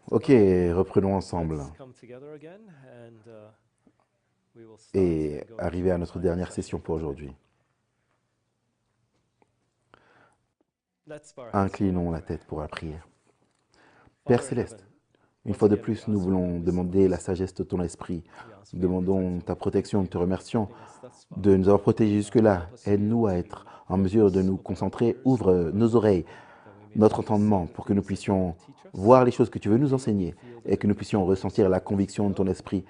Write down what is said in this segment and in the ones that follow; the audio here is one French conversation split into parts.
Ok, reprenons ensemble et arriver à notre dernière session pour aujourd'hui. Inclinons la tête pour la prière. Père Céleste, une fois de plus, nous voulons demander la sagesse de ton esprit. Nous demandons ta protection, nous te remercions de nous avoir protégés jusque-là. Aide-nous à être en mesure de nous concentrer. Ouvre nos oreilles, notre entendement, pour que nous puissions voir les choses que tu veux nous enseigner et que nous puissions ressentir la conviction de ton esprit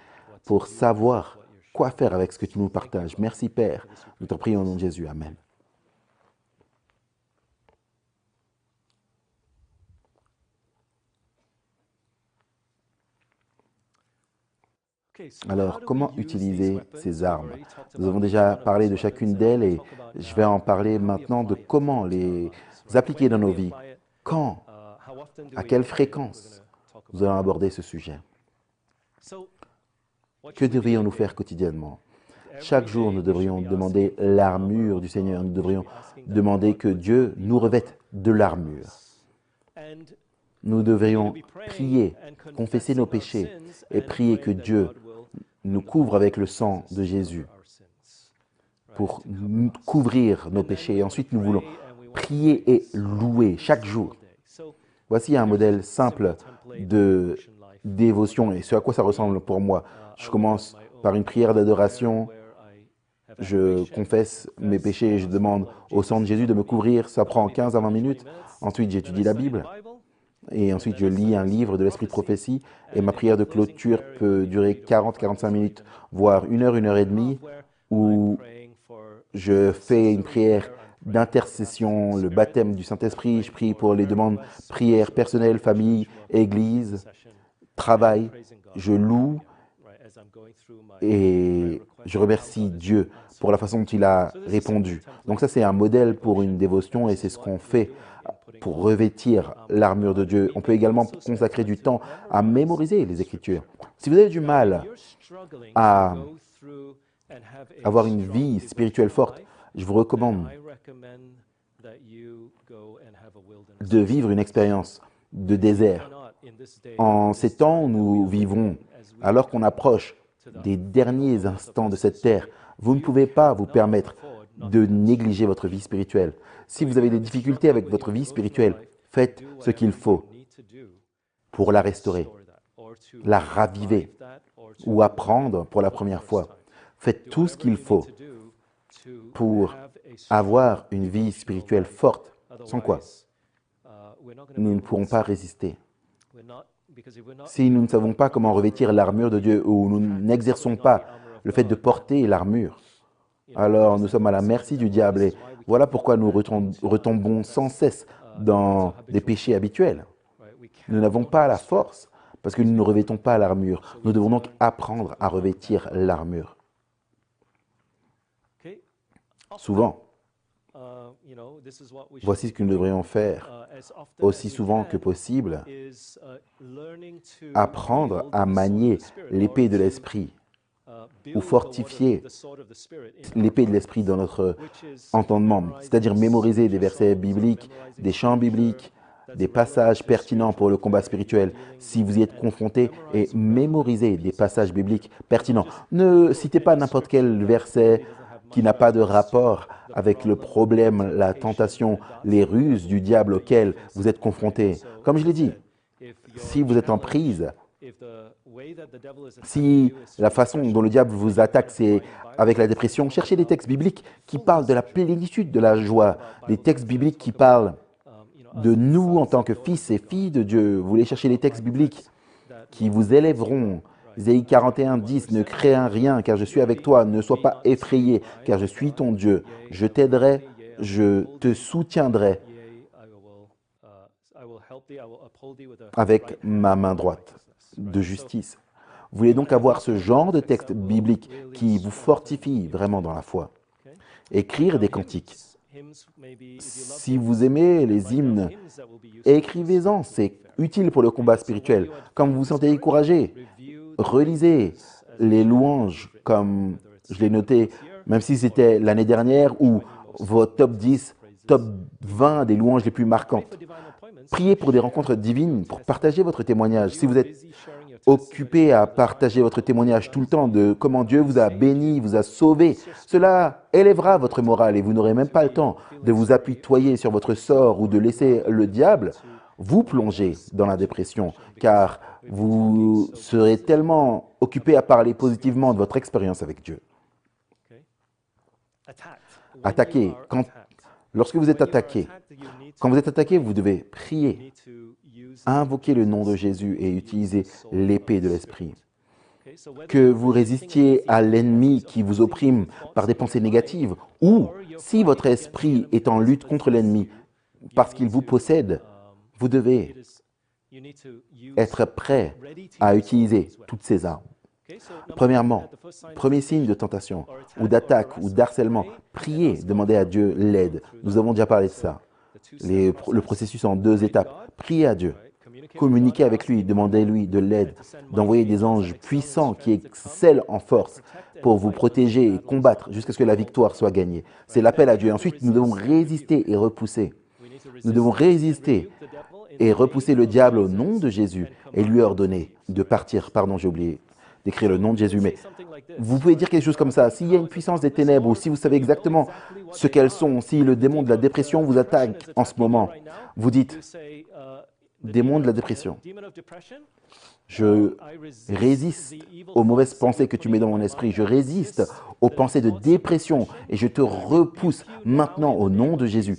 pour savoir quoi faire avec ce que tu nous partages. Merci Père. Nous te prions au nom de Jésus. Amen. Alors, comment utiliser ces armes? Nous avons déjà parlé de chacune d'elles et je vais en parler maintenant de comment les appliquer dans nos vies. Quand? À quelle fréquence? Nous allons aborder ce sujet. Que devrions-nous faire quotidiennement? Chaque jour, nous devrions demander l'armure du Seigneur. Nous devrions demander que Dieu nous revête de l'armure. Nous devrions prier, confesser nos péchés et prier que Dieu nous couvre avec le sang de Jésus pour couvrir nos péchés. Et ensuite, nous voulons prier et louer chaque jour. Voici un modèle simple de dévotion et ce à quoi ça ressemble pour moi. Je commence par une prière d'adoration. Je confesse mes péchés et je demande au sang de Jésus de me couvrir. Ça prend 15 à 20 minutes. Ensuite, j'étudie la Bible. Et ensuite, je lis un livre de l'Esprit de prophétie. Et ma prière de clôture peut durer 40-45 minutes, voire 1 heure et demie, où je fais une prière d'intercession, le baptême du Saint-Esprit. Je prie pour les demandes, prières personnelles, famille, église, travail. Je loue et je remercie Dieu pour la façon dont il a répondu. Donc ça, c'est un modèle pour une dévotion et c'est ce qu'on fait pour revêtir l'armure de Dieu. On peut également consacrer du temps à mémoriser les Écritures. Si vous avez du mal à avoir une vie spirituelle forte, je vous recommande de vivre une expérience de désert. En ces temps où nous vivons, alors qu'on approche des derniers instants de cette terre, vous ne pouvez pas vous permettre de négliger votre vie spirituelle. Si vous avez des difficultés avec votre vie spirituelle, faites ce qu'il faut pour la restaurer, la raviver ou apprendre pour la première fois. Faites tout ce qu'il faut pour avoir une vie spirituelle forte, sans quoi nous ne pourrons pas résister. Si nous ne savons pas comment revêtir l'armure de Dieu ou nous n'exerçons pas le fait de porter l'armure, alors nous sommes à la merci du diable et voilà pourquoi nous retombons sans cesse dans des péchés habituels. Nous n'avons pas la force parce que nous ne revêtons pas l'armure. Nous devons donc apprendre à revêtir l'armure. Souvent, voici ce que nous devrions faire aussi souvent que possible, apprendre à manier l'épée de l'esprit ou fortifier l'épée de l'esprit dans notre entendement, c'est-à-dire mémoriser des versets bibliques, des chants bibliques, des passages pertinents pour le combat spirituel. Si vous y êtes confronté, et mémorisez des passages bibliques pertinents. Ne citez pas n'importe quel verset qui n'a pas de rapport avec le problème, la tentation, les ruses du diable auxquelles vous êtes confronté. Comme je l'ai dit, si vous êtes en prise, si la façon dont le diable vous attaque, c'est avec la dépression, cherchez des textes bibliques qui parlent de la plénitude de la joie, des textes bibliques qui parlent de nous en tant que fils et filles de Dieu. Vous voulez chercher des textes bibliques qui vous élèveront. Isaïe 41, 10, ne crains rien, car je suis avec toi. Ne sois pas effrayé, car je suis ton Dieu. Je t'aiderai, je te soutiendrai avec ma main droite de justice. Vous voulez donc avoir ce genre de texte biblique qui vous fortifie vraiment dans la foi. Écrire des cantiques. Si vous aimez les hymnes, écrivez-en, c'est utile pour le combat spirituel. Quand vous vous sentez découragé, relisez les louanges comme je l'ai noté, même si c'était l'année dernière ou vos top 10 top 20 des louanges les plus marquantes. Priez pour des rencontres divines, pour partager votre témoignage. Si vous êtes occupé à partager votre témoignage tout le temps de comment Dieu vous a béni, vous a sauvé, cela élèvera votre morale et vous n'aurez même pas le temps de vous apitoyer sur votre sort ou de laisser le diable vous plonger dans la dépression, car vous serez tellement occupé à parler positivement de votre expérience avec Dieu. Attaquer. Lorsque vous êtes attaqué, vous devez prier, invoquer le nom de Jésus et utiliser l'épée de l'Esprit. Que vous résistiez à l'ennemi qui vous opprime par des pensées négatives, ou si votre esprit est en lutte contre l'ennemi parce qu'il vous possède, vous devez être prêt à utiliser toutes ces armes. Premièrement, premier signe de tentation, ou d'attaque, ou d'harcèlement, priez, demandez à Dieu l'aide. Nous avons déjà parlé de ça. Le processus en 2 étapes. Priez à Dieu, communiquez avec lui, demandez-lui de l'aide, d'envoyer des anges puissants qui excellent en force pour vous protéger et combattre jusqu'à ce que la victoire soit gagnée. C'est l'appel à Dieu. Ensuite, nous devons résister et repousser. Nous devons résister et repousser le diable au nom de Jésus et lui ordonner de partir. Pardon, j'ai oublié d'écrire le nom de Jésus, mais vous pouvez dire quelque chose comme ça. S'il y a une puissance des ténèbres ou si vous savez exactement ce qu'elles sont, si le démon de la dépression vous attaque en ce moment, vous dites, démon de la dépression, je résiste aux mauvaises pensées que tu mets dans mon esprit. Je résiste aux pensées de dépression et je te repousse maintenant au nom de Jésus.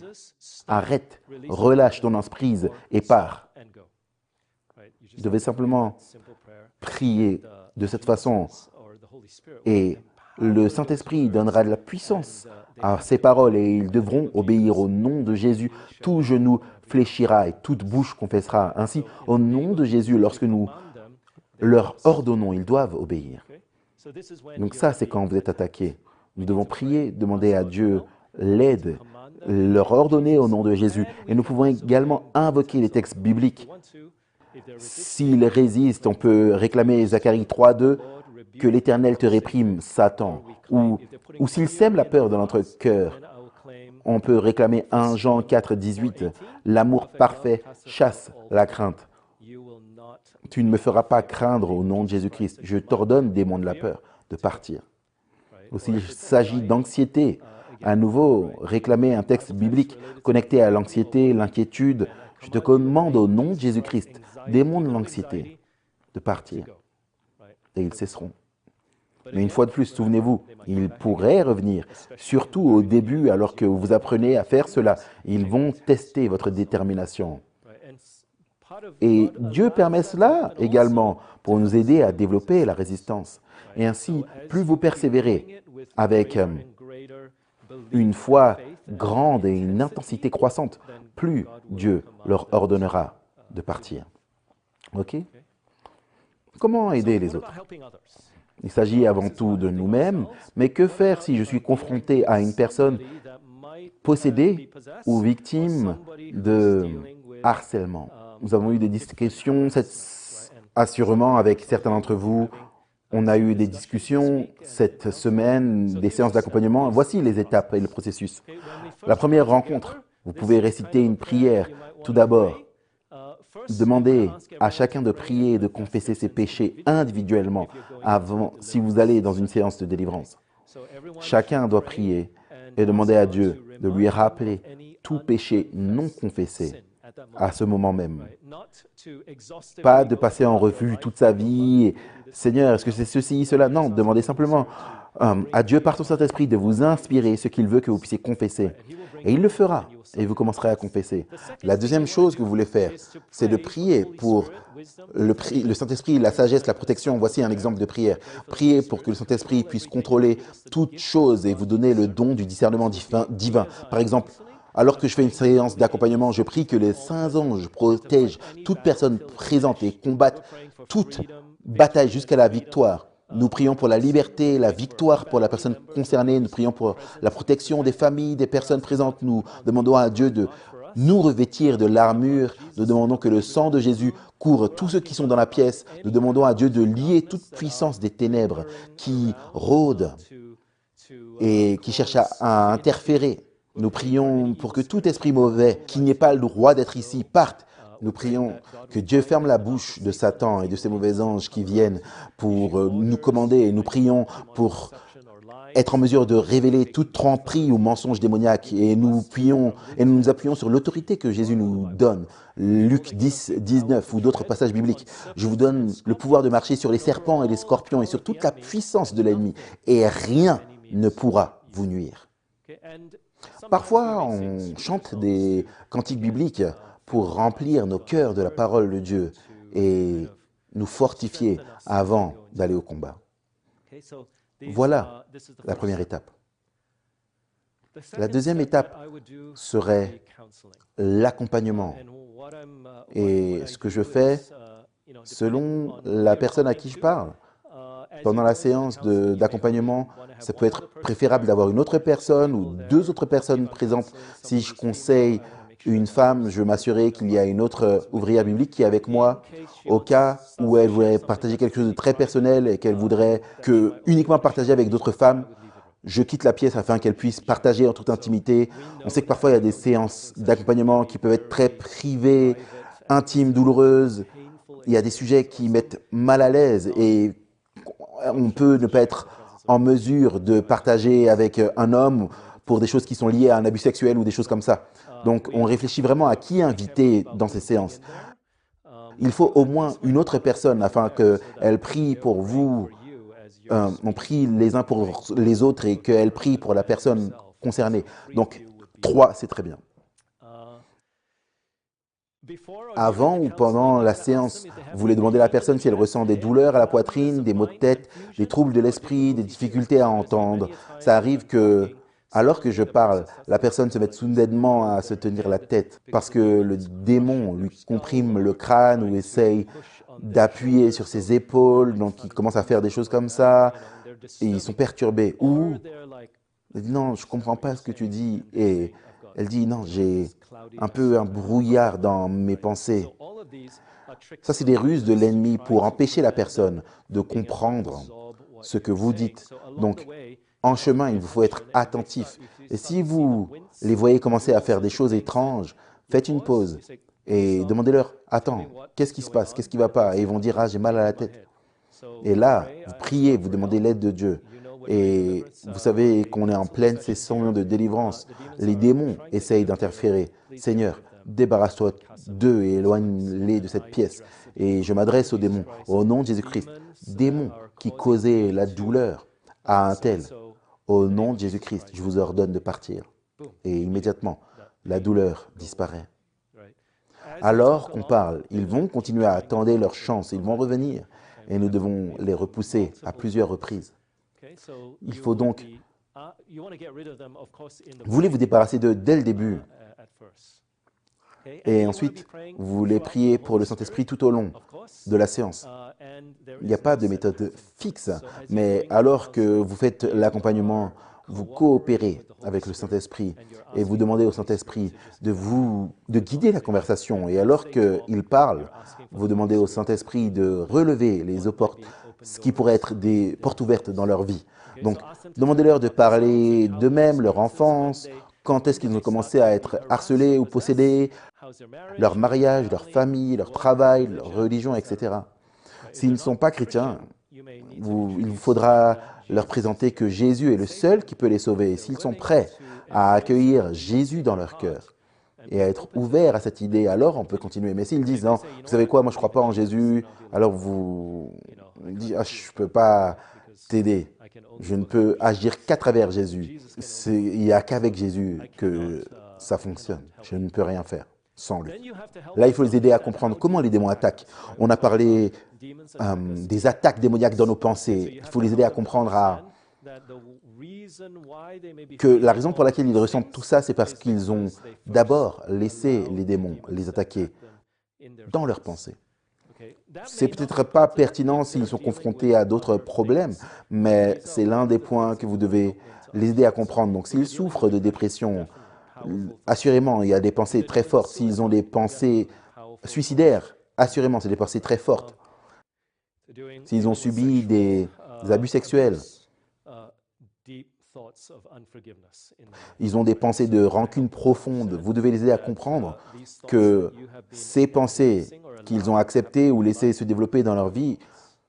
Arrête, relâche ton emprise et pars. Vous devez simplement prier de cette façon et le Saint-Esprit donnera de la puissance à ces paroles et ils devront obéir au nom de Jésus. Tout genou fléchira et toute bouche confessera. Ainsi, au nom de Jésus, lorsque nous leur ordonnons, ils doivent obéir. Donc ça, c'est quand vous êtes attaqué. Nous devons prier, demander à Dieu l'aide, leur ordonner au nom de Jésus. Et nous pouvons également invoquer les textes bibliques. S'ils résistent, on peut réclamer Zacharie 3:2, que l'Éternel te réprime, Satan. Ou s'ils sèment la peur dans notre cœur, on peut réclamer 1 Jean 4:18, l'amour parfait chasse la crainte. Tu ne me feras pas craindre au nom de Jésus-Christ. Je t'ordonne, démon de la peur, de partir. Ou s'il s'agit d'anxiété, à nouveau, réclamer un texte biblique connecté à l'anxiété, l'inquiétude. Je te commande au nom de Jésus-Christ, démon de l'anxiété, de partir. Et ils cesseront. Mais une fois de plus, souvenez-vous, ils pourraient revenir, surtout au début, alors que vous apprenez à faire cela. Ils vont tester votre détermination. Et Dieu permet cela également pour nous aider à développer la résistance. Et ainsi, plus vous persévérez avec une foi grande et une intensité croissante, plus Dieu leur ordonnera de partir. OK? Comment aider les autres? Il s'agit avant tout de nous-mêmes, mais que faire si je suis confronté à une personne possédée ou victime de harcèlement? Nous avons eu des discussions, assurément avec certains d'entre vous. On a eu des discussions cette semaine, des séances d'accompagnement. Voici les étapes et le processus. La première rencontre, vous pouvez réciter une prière. Tout d'abord, demandez à chacun de prier et de confesser ses péchés individuellement avant, si vous allez dans une séance de délivrance. Chacun doit prier et demander à Dieu de lui rappeler tout péché non confessé à ce moment même. Pas de passer en revue toute sa vie. Seigneur, est-ce que c'est ceci, cela? Non, demandez simplement à Dieu par son Saint-Esprit de vous inspirer ce qu'il veut que vous puissiez confesser. Et il le fera, et vous commencerez à confesser. La deuxième chose que vous voulez faire, c'est de prier pour le Saint-Esprit, la sagesse, la protection. Voici un exemple de prière. Priez pour que le Saint-Esprit puisse contrôler toutes choses et vous donner le don du discernement divin. Par exemple, alors que je fais une séance d'accompagnement, je prie que les saints anges protègent toute personne présente et combattent toute bataille jusqu'à la victoire. Nous prions pour la liberté, la victoire pour la personne concernée. Nous prions pour la protection des familles, des personnes présentes. Nous demandons à Dieu de nous revêtir de l'armure. Nous demandons que le sang de Jésus couvre tous ceux qui sont dans la pièce. Nous demandons à Dieu de lier toute puissance des ténèbres qui rôdent et qui cherchent à interférer Nous prions pour que tout esprit mauvais, qui n'ait pas le droit d'être ici, parte. Nous prions que Dieu ferme la bouche de Satan et de ses mauvais anges qui viennent pour nous commander. Et nous prions pour être en mesure de révéler toute tromperie ou mensonge démoniaque. Et nous nous appuyons sur l'autorité que Jésus nous donne. Luc 10, 19 ou d'autres passages bibliques. Je vous donne le pouvoir de marcher sur les serpents et les scorpions et sur toute la puissance de l'ennemi. Et rien ne pourra vous nuire. Parfois, on chante des cantiques bibliques pour remplir nos cœurs de la parole de Dieu et nous fortifier avant d'aller au combat. Voilà la première étape. La deuxième étape serait l'accompagnement. Et ce que je fais, selon la personne à qui je parle, pendant la séance d'accompagnement, ça peut être préférable d'avoir une autre personne ou deux autres personnes présentes. Si je conseille une femme, je veux m'assurer qu'il y a une autre ouvrière biblique qui est avec moi au cas où elle voudrait partager quelque chose de très personnel et qu'elle voudrait uniquement partager avec d'autres femmes. Je quitte la pièce afin qu'elle puisse partager en toute intimité. On sait que parfois il y a des séances d'accompagnement qui peuvent être très privées, intimes, douloureuses. Il y a des sujets qui mettent mal à l'aise et on peut ne pas être en mesure de partager avec un homme pour des choses qui sont liées à un abus sexuel ou des choses comme ça. Donc, on réfléchit vraiment à qui inviter dans ces séances. Il faut au moins une autre personne afin qu'elle prie pour vous. On prie les uns pour les autres et qu'elle prie pour la personne concernée. Donc, 3, c'est très bien. Avant ou pendant la séance, vous voulez demander à la personne si elle ressent des douleurs à la poitrine, des maux de tête, des troubles de l'esprit, des difficultés à entendre. Ça arrive que, alors que je parle, la personne se mette soudainement à se tenir la tête parce que le démon lui comprime le crâne ou essaye d'appuyer sur ses épaules, donc ils commencent à faire des choses comme ça et ils sont perturbés. Ou, non, je ne comprends pas ce que tu dis. Et elle dit, non, j'ai un peu un brouillard dans mes pensées. Ça, c'est des ruses de l'ennemi pour empêcher la personne de comprendre ce que vous dites. Donc, en chemin, il vous faut être attentif. Et si vous les voyez commencer à faire des choses étranges, faites une pause et demandez-leur, attends, qu'est-ce qui se passe, qu'est-ce qui ne va pas? Et ils vont dire, ah, j'ai mal à la tête. Et là, vous priez, vous demandez l'aide de Dieu. Et vous savez qu'on est en pleine session de délivrance. Les démons essayent d'interférer. Seigneur, débarrasse-toi d'eux et éloigne-les de cette pièce. Et je m'adresse aux démons, au nom de Jésus-Christ. Démons qui causaient la douleur à un tel, au nom de Jésus-Christ, je vous ordonne de partir. Et immédiatement, la douleur disparaît. Alors qu'on parle, ils vont continuer à attendre leur chance, ils vont revenir. Et nous devons les repousser à plusieurs reprises. Il faut donc, vous voulez vous débarrasser d'eux dès le début. Et ensuite, vous voulez prier pour le Saint-Esprit tout au long de la séance. Il n'y a pas de méthode fixe, mais alors que vous faites l'accompagnement, vous coopérez avec le Saint-Esprit et vous demandez au Saint-Esprit de guider la conversation. Et alors qu'il parle, vous demandez au Saint-Esprit de relever ce qui pourrait être des portes ouvertes dans leur vie. Donc, demandez-leur de parler d'eux-mêmes, leur enfance, quand est-ce qu'ils ont commencé à être harcelés ou possédés, leur mariage, leur famille, leur travail, leur religion, etc. S'ils ne sont pas chrétiens, il vous faudra leur présenter que Jésus est le seul qui peut les sauver. Et s'ils sont prêts à accueillir Jésus dans leur cœur et à être ouverts à cette idée, alors on peut continuer. Mais s'ils disent, non, vous savez quoi, moi je ne crois pas en Jésus, alors vous dites, ah, je ne peux pas t'aider. Je ne peux agir qu'à travers Jésus. Il n'y a qu'avec Jésus que ça fonctionne. Je ne peux rien faire sans lui. Là, il faut les aider à comprendre comment les démons attaquent. On a parlé des attaques démoniaques dans nos pensées. Il faut les aider à comprendre que la raison pour laquelle ils ressentent tout ça, c'est parce qu'ils ont d'abord laissé les démons les attaquer dans leurs pensées. C'est peut-être pas pertinent s'ils sont confrontés à d'autres problèmes, mais c'est l'un des points que vous devez les aider à comprendre. Donc, s'ils souffrent de dépression, assurément, il y a des pensées très fortes. S'ils ont des pensées suicidaires, assurément, c'est des pensées très fortes. S'ils ont subi des abus sexuels, Ils ont des pensées de rancune profonde. Vous devez les aider à comprendre que ces pensées qu'ils ont acceptées ou laissées se développer dans leur vie,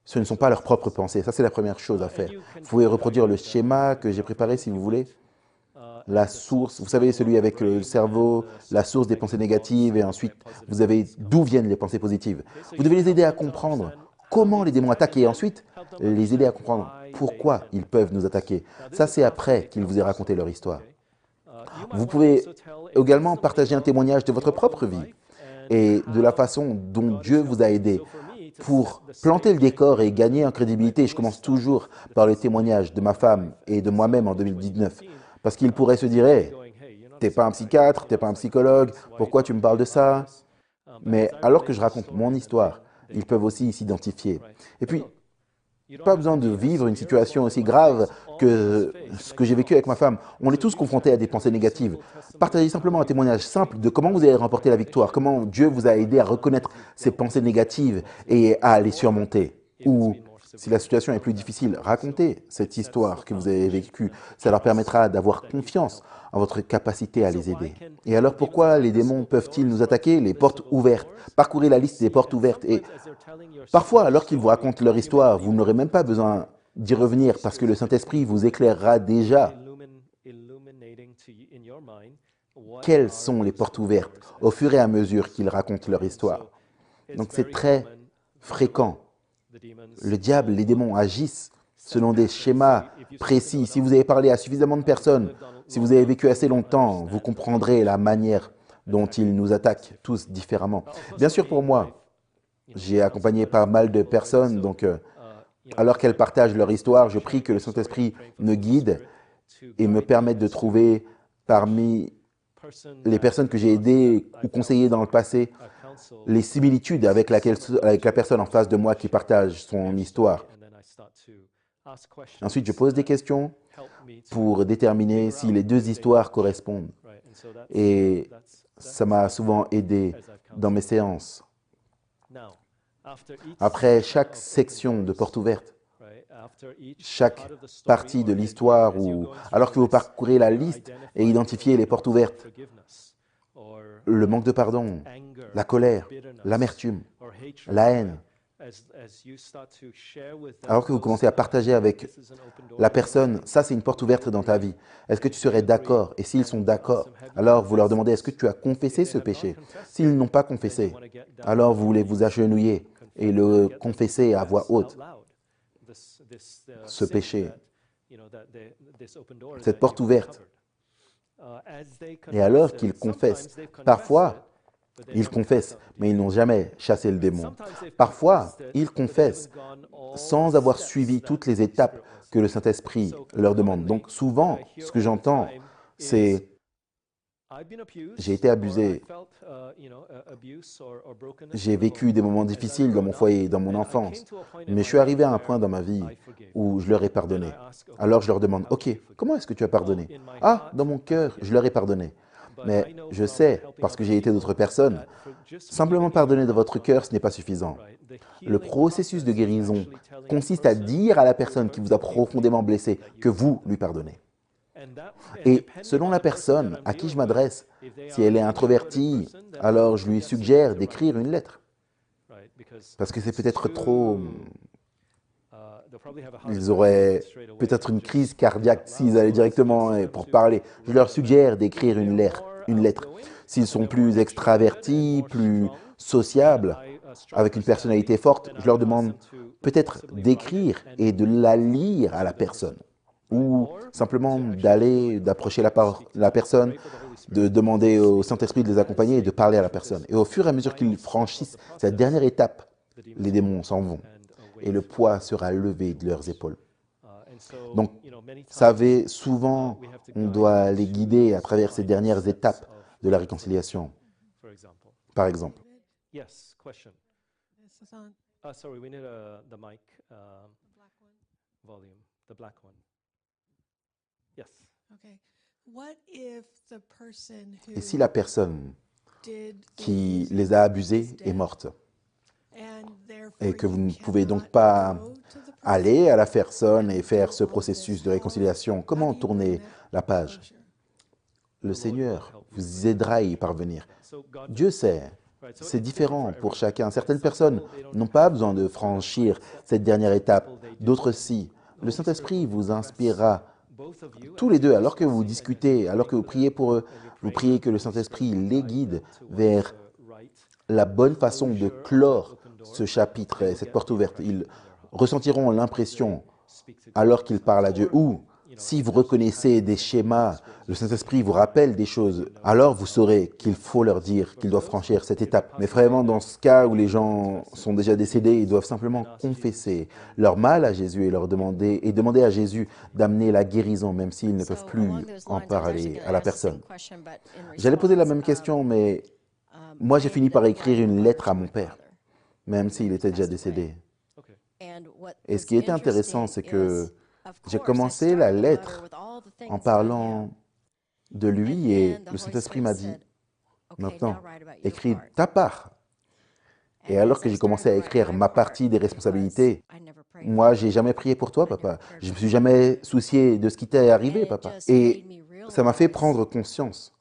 ce ne sont pas leurs propres pensées. Ça, c'est la première chose à faire. Vous pouvez reproduire le schéma que j'ai préparé si vous voulez. La source, vous savez, celui avec le cerveau, la source des pensées négatives, et ensuite, vous avez d'où viennent les pensées positives. Vous devez les aider à comprendre comment les démons attaquent, et ensuite, les aider à comprendre pourquoi ils peuvent nous attaquer. Ça, c'est après qu'ils vous aient raconté leur histoire. Vous pouvez également partager un témoignage de votre propre vie et de la façon dont Dieu vous a aidé pour planter le décor et gagner en crédibilité. Je commence toujours par le témoignage de ma femme et de moi-même en 2019. Parce qu'ils pourraient se dire, hey, t'es pas un psychiatre, t'es pas un psychologue, pourquoi tu me parles de ça? Mais alors que je raconte mon histoire, ils peuvent aussi s'identifier. Et puis, pas besoin de vivre une situation aussi grave que ce que j'ai vécu avec ma femme. On est tous confrontés à des pensées négatives. Partagez simplement un témoignage simple de comment vous avez remporté la victoire, comment Dieu vous a aidé à reconnaître ces pensées négatives et à les surmonter. Ou, si la situation est plus difficile, racontez cette histoire que vous avez vécue. Ça leur permettra d'avoir confiance en votre capacité à les aider. Et alors pourquoi les démons peuvent-ils nous attaquer? Les portes ouvertes. Parcourez la liste des portes ouvertes. Et parfois, alors qu'ils vous racontent leur histoire, vous n'aurez même pas besoin d'y revenir parce que le Saint-Esprit vous éclairera déjà quelles sont les portes ouvertes au fur et à mesure qu'ils racontent leur histoire. Donc c'est très fréquent. Le diable, les démons agissent selon des schémas précis. Si vous avez parlé à suffisamment de personnes, si vous avez vécu assez longtemps, vous comprendrez la manière dont ils nous attaquent tous différemment. Bien sûr, pour moi, j'ai accompagné pas mal de personnes, donc alors qu'elles partagent leur histoire, je prie que le Saint-Esprit me guide et me permette de trouver parmi les personnes que j'ai aidées ou conseillées dans le passé les similitudes avec la personne en face de moi qui partage son histoire. Ensuite, je pose des questions pour déterminer si les deux histoires correspondent. Et ça m'a souvent aidé dans mes séances. Après chaque section de porte ouverte, chaque partie de l'histoire, ou alors que vous parcourez la liste et identifiez les portes ouvertes, le manque de pardon, la colère, l'amertume, la haine, alors que vous commencez à partager avec la personne, ça c'est une porte ouverte dans ta vie. Est-ce que tu serais d'accord? Et s'ils sont d'accord, alors vous leur demandez, est-ce que tu as confessé ce péché? S'ils n'ont pas confessé, alors vous voulez vous agenouiller et le confesser à voix haute. Ce péché, cette porte ouverte. Et alors qu'ils confessent, parfois, ils confessent, mais ils n'ont jamais chassé le démon. Parfois, ils confessent sans avoir suivi toutes les étapes que le Saint-Esprit leur demande. Donc souvent, ce que j'entends, c'est j'ai été abusé, j'ai vécu des moments difficiles dans mon foyer, dans mon enfance, mais je suis arrivé à un point dans ma vie où je leur ai pardonné. Alors je leur demande, ok, comment est-ce que tu as pardonné? Ah, dans mon cœur, je leur ai pardonné. Mais je sais, parce que j'ai été d'autres personnes, simplement pardonner de votre cœur, ce n'est pas suffisant. Le processus de guérison consiste à dire à la personne qui vous a profondément blessé que vous lui pardonnez. Et selon la personne à qui je m'adresse, si elle est introvertie, alors je lui suggère d'écrire une lettre. Parce que c'est peut-être trop... Ils auraient peut-être une crise cardiaque s'ils allaient directement pour parler. Je leur suggère d'écrire une lettre. S'ils sont plus extravertis, plus sociables, avec une personnalité forte, je leur demande peut-être d'écrire et de la lire à la personne. Ou simplement d'approcher la personne, de demander au Saint-Esprit de les accompagner et de parler à la personne. Et au fur et à mesure qu'ils franchissent cette dernière étape, les démons s'en vont et le poids sera levé de leurs épaules. Donc, vous savez, souvent, on doit les guider à travers ces dernières étapes de la réconciliation. Par exemple. Yes, question. Sorry, we need the mic volume, the black one. Yes. Okay. What if the person Et si la personne qui les a abusés est morte et que vous ne pouvez donc pas aller à la personne et faire ce processus de réconciliation? Comment tourner la page? Le Seigneur vous aidera à y parvenir. Dieu sait, c'est différent pour chacun. Certaines personnes n'ont pas besoin de franchir cette dernière étape, d'autres si. Le Saint-Esprit vous inspirera tous les deux, alors que vous discutez, alors que vous priez pour eux, vous priez que le Saint-Esprit les guide vers la bonne façon de clore ce chapitre, cette porte ouverte. Ils ressentiront l'impression, alors qu'ils parlent à Dieu, ou si vous reconnaissez des schémas, le Saint-Esprit vous rappelle des choses, alors vous saurez qu'il faut leur dire qu'ils doivent franchir cette étape. Mais vraiment, dans ce cas où les gens sont déjà décédés, ils doivent simplement confesser leur mal à Jésus et demander à Jésus d'amener la guérison, même s'ils ne peuvent plus en parler à la personne. J'allais poser la même question, mais moi, j'ai fini par écrire une lettre à mon père, même s'il était déjà décédé. Et ce qui était intéressant, c'est que j'ai commencé la lettre en parlant de lui et le Saint-Esprit m'a dit, maintenant, écris ta part. Et alors que j'ai commencé à écrire ma partie des responsabilités, moi, j'ai jamais prié pour toi, papa. Je me suis jamais soucié de ce qui t'est arrivé, papa. Et ça m'a fait prendre conscience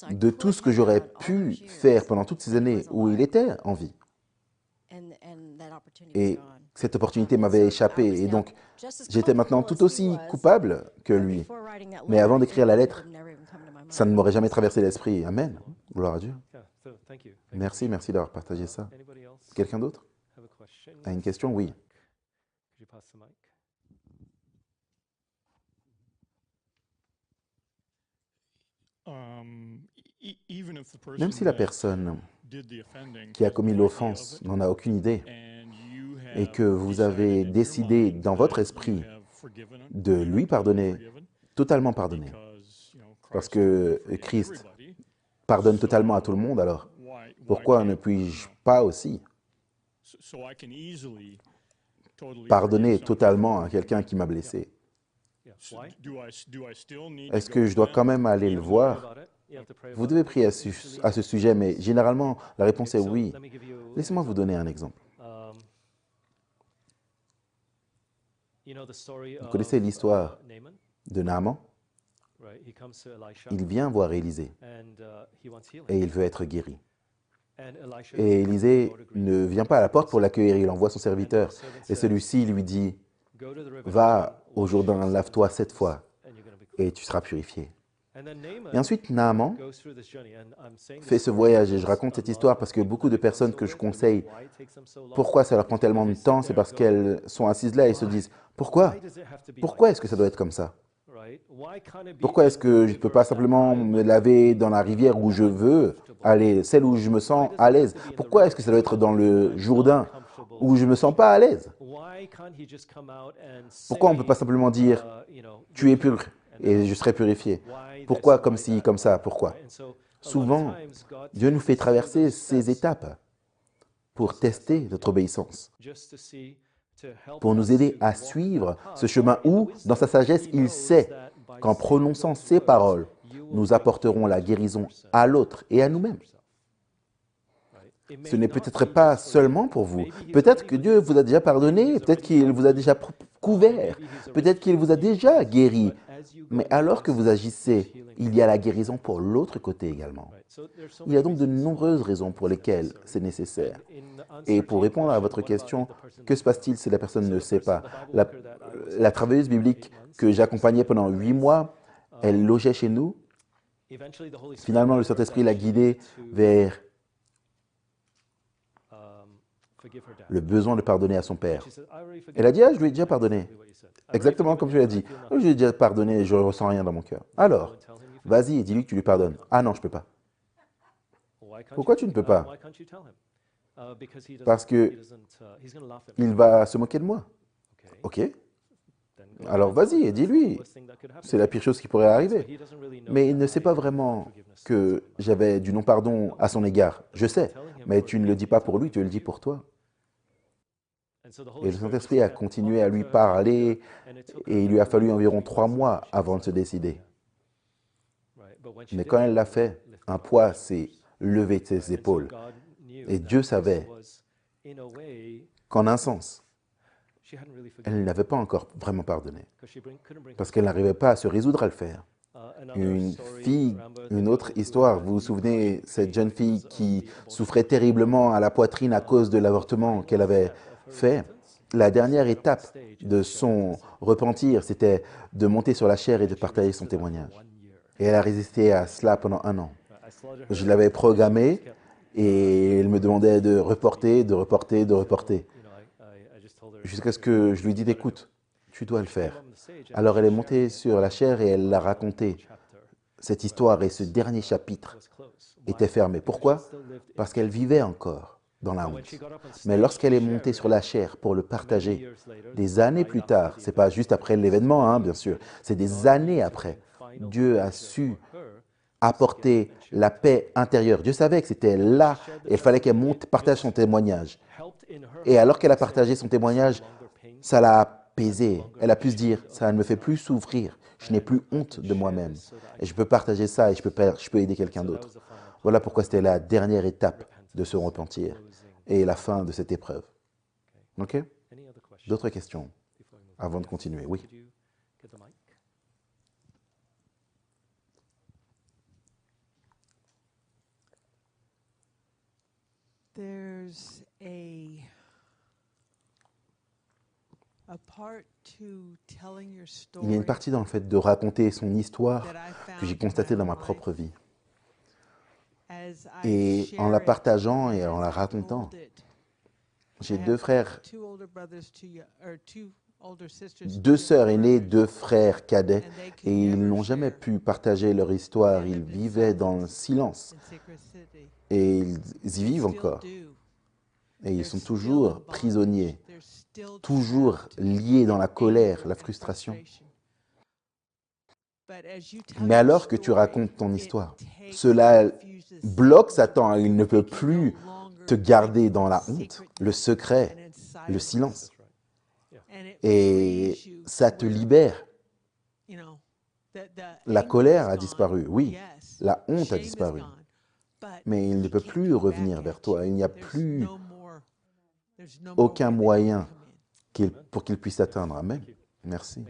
de tout ce que j'aurais pu faire pendant toutes ces années où il était en vie. Et cette opportunité m'avait échappé. Et donc, j'étais maintenant tout aussi coupable que lui. Mais avant d'écrire la lettre, ça ne m'aurait jamais traversé l'esprit. Amen. Gloire à Dieu. Merci d'avoir partagé ça. Quelqu'un d'autre a une question? Oui. Même si la personne qui a commis l'offense n'en a aucune idée et que vous avez décidé dans votre esprit de lui pardonner, totalement pardonner, parce que Christ pardonne totalement à tout le monde, alors pourquoi ne puis-je pas aussi pardonner totalement à quelqu'un qui m'a blessé? Est-ce que je dois quand même aller le voir? Vous devez prier à ce sujet, mais généralement, la réponse est oui. Laissez-moi vous donner un exemple. Vous connaissez l'histoire de Naaman? Il vient voir Élisée et il veut être guéri. Et Élisée ne vient pas à la porte pour l'accueillir, il envoie son serviteur. Et celui-ci lui dit, « Va au Jourdain, lave-toi 7 fois et tu seras purifié. » Et ensuite, Naaman fait ce voyage. Et je raconte cette histoire parce que beaucoup de personnes que je conseille, pourquoi ça leur prend tellement de temps? C'est parce qu'elles sont assises là et se disent, « Pourquoi? Pourquoi est-ce que ça doit être comme ça? Pourquoi est-ce que je ne peux pas simplement me laver dans la rivière où je veux aller, celle où je me sens à l'aise? Pourquoi est-ce que ça doit être dans le Jourdain où je ne me sens pas à l'aise? Pourquoi on ne peut pas simplement dire, tu es pur et je serai purifié? Pourquoi comme ci, comme ça? Pourquoi? Souvent, Dieu nous fait traverser ces étapes pour tester notre obéissance, pour nous aider à suivre ce chemin où, dans sa sagesse, il sait qu'en prononçant ces paroles, nous apporterons la guérison à l'autre et à nous-mêmes. Ce n'est peut-être pas seulement pour vous. Peut-être que Dieu vous a déjà pardonné, peut-être qu'il vous a déjà couvert, peut-être qu'il vous a déjà guéri. Mais alors que vous agissez, il y a la guérison pour l'autre côté également. Il y a donc de nombreuses raisons pour lesquelles c'est nécessaire. Et pour répondre à votre question, que se passe-t-il si la personne ne sait pas? La travailleuse biblique que j'accompagnais pendant 8 mois, elle logeait chez nous. Finalement, le Saint-Esprit l'a guidée vers le besoin de pardonner à son père. Elle a dit, ah, je lui ai déjà pardonné. Exactement comme je l'ai dit. Je lui ai déjà pardonné et je ne ressens rien dans mon cœur. Alors, vas-y et dis-lui que tu lui pardonnes. Ah non, je ne peux pas. Pourquoi tu ne peux pas? Parce qu'il va se moquer de moi. Ok. Alors vas-y et dis-lui. C'est la pire chose qui pourrait arriver. Mais il ne sait pas vraiment que j'avais du non-pardon à son égard. Je sais, mais tu ne le dis pas pour lui, tu le dis pour toi. Et le Saint-Esprit a continué à lui parler et il lui a fallu environ 3 mois avant de se décider. Mais quand elle l'a fait, un poids s'est levé de ses épaules. Et Dieu savait qu'en un sens, Elle n'avait pas encore vraiment pardonné, parce qu'elle n'arrivait pas à se résoudre à le faire. Une autre histoire, vous vous souvenez, cette jeune fille qui souffrait terriblement à la poitrine à cause de l'avortement qu'elle avait fait. La dernière étape de son repentir, c'était de monter sur la chaire et de partager son témoignage. Et elle a résisté à cela pendant 1 an. Je l'avais programmée et elle me demandait de reporter, de reporter, de reporter. Jusqu'à ce que je lui dise, écoute, tu dois le faire. Alors elle est montée sur la chaire et elle l'a raconté. Cette histoire et ce dernier chapitre étaient fermés. Pourquoi? Parce qu'elle vivait encore dans la honte. Mais lorsqu'elle est montée sur la chaire pour le partager, des années plus tard, ce n'est pas juste après l'événement, hein, bien sûr, c'est des années après, Dieu a su apporter la paix intérieure. Dieu savait que c'était là, et il fallait qu'elle monte, partage son témoignage. Et alors qu'elle a partagé son témoignage, ça l'a apaisée. Elle a pu se dire, ça ne me fait plus souffrir, je n'ai plus honte de moi-même. Et je peux partager ça et je peux aider quelqu'un d'autre. Voilà pourquoi c'était la dernière étape de se repentir et la fin de cette épreuve. OK? D'autres questions avant de continuer? Oui. There's a part to telling your Il y a une story partie dans le fait de raconter son histoire that I que j'ai found in constatée my dans ma own propre life. vie. As Et I en la share it, partageant et and en as la I racontant, told it, j'ai I 2 have frères, two older brothers, two older sisters, 2 two sœurs younger aînées, brothers, 2 frères cadets, and they could et ils never n'ont jamais share. pu partager leur histoire. They Ils lived in vivaient dans le silence silence in secrecy. et ils y They vivent still encore. do. Et ils They're sont still in toujours bondage. prisonniers, They're still toujours trapped liés dans la in colère, anger la and frustration. frustration. But as you tell Mais your alors que tu story, racontes ton it histoire, takes cela and infuses bloque Satan. Satan. Il ne peut He can plus no longer te live garder in dans la honte, le secretness secret, and in le silence. silence. And it Et frees you ça to te where, libère. you know, the La anger colère is a gone, disparu, oui. yes. La honte a Shame is disparu. gone, but Mais il ne he peut can't plus come back revenir vers at toi. you. Il n'y a There's plus no more aucun way that he can moyen come in. pour qu'il puisse t'atteindre. Amen. Merci.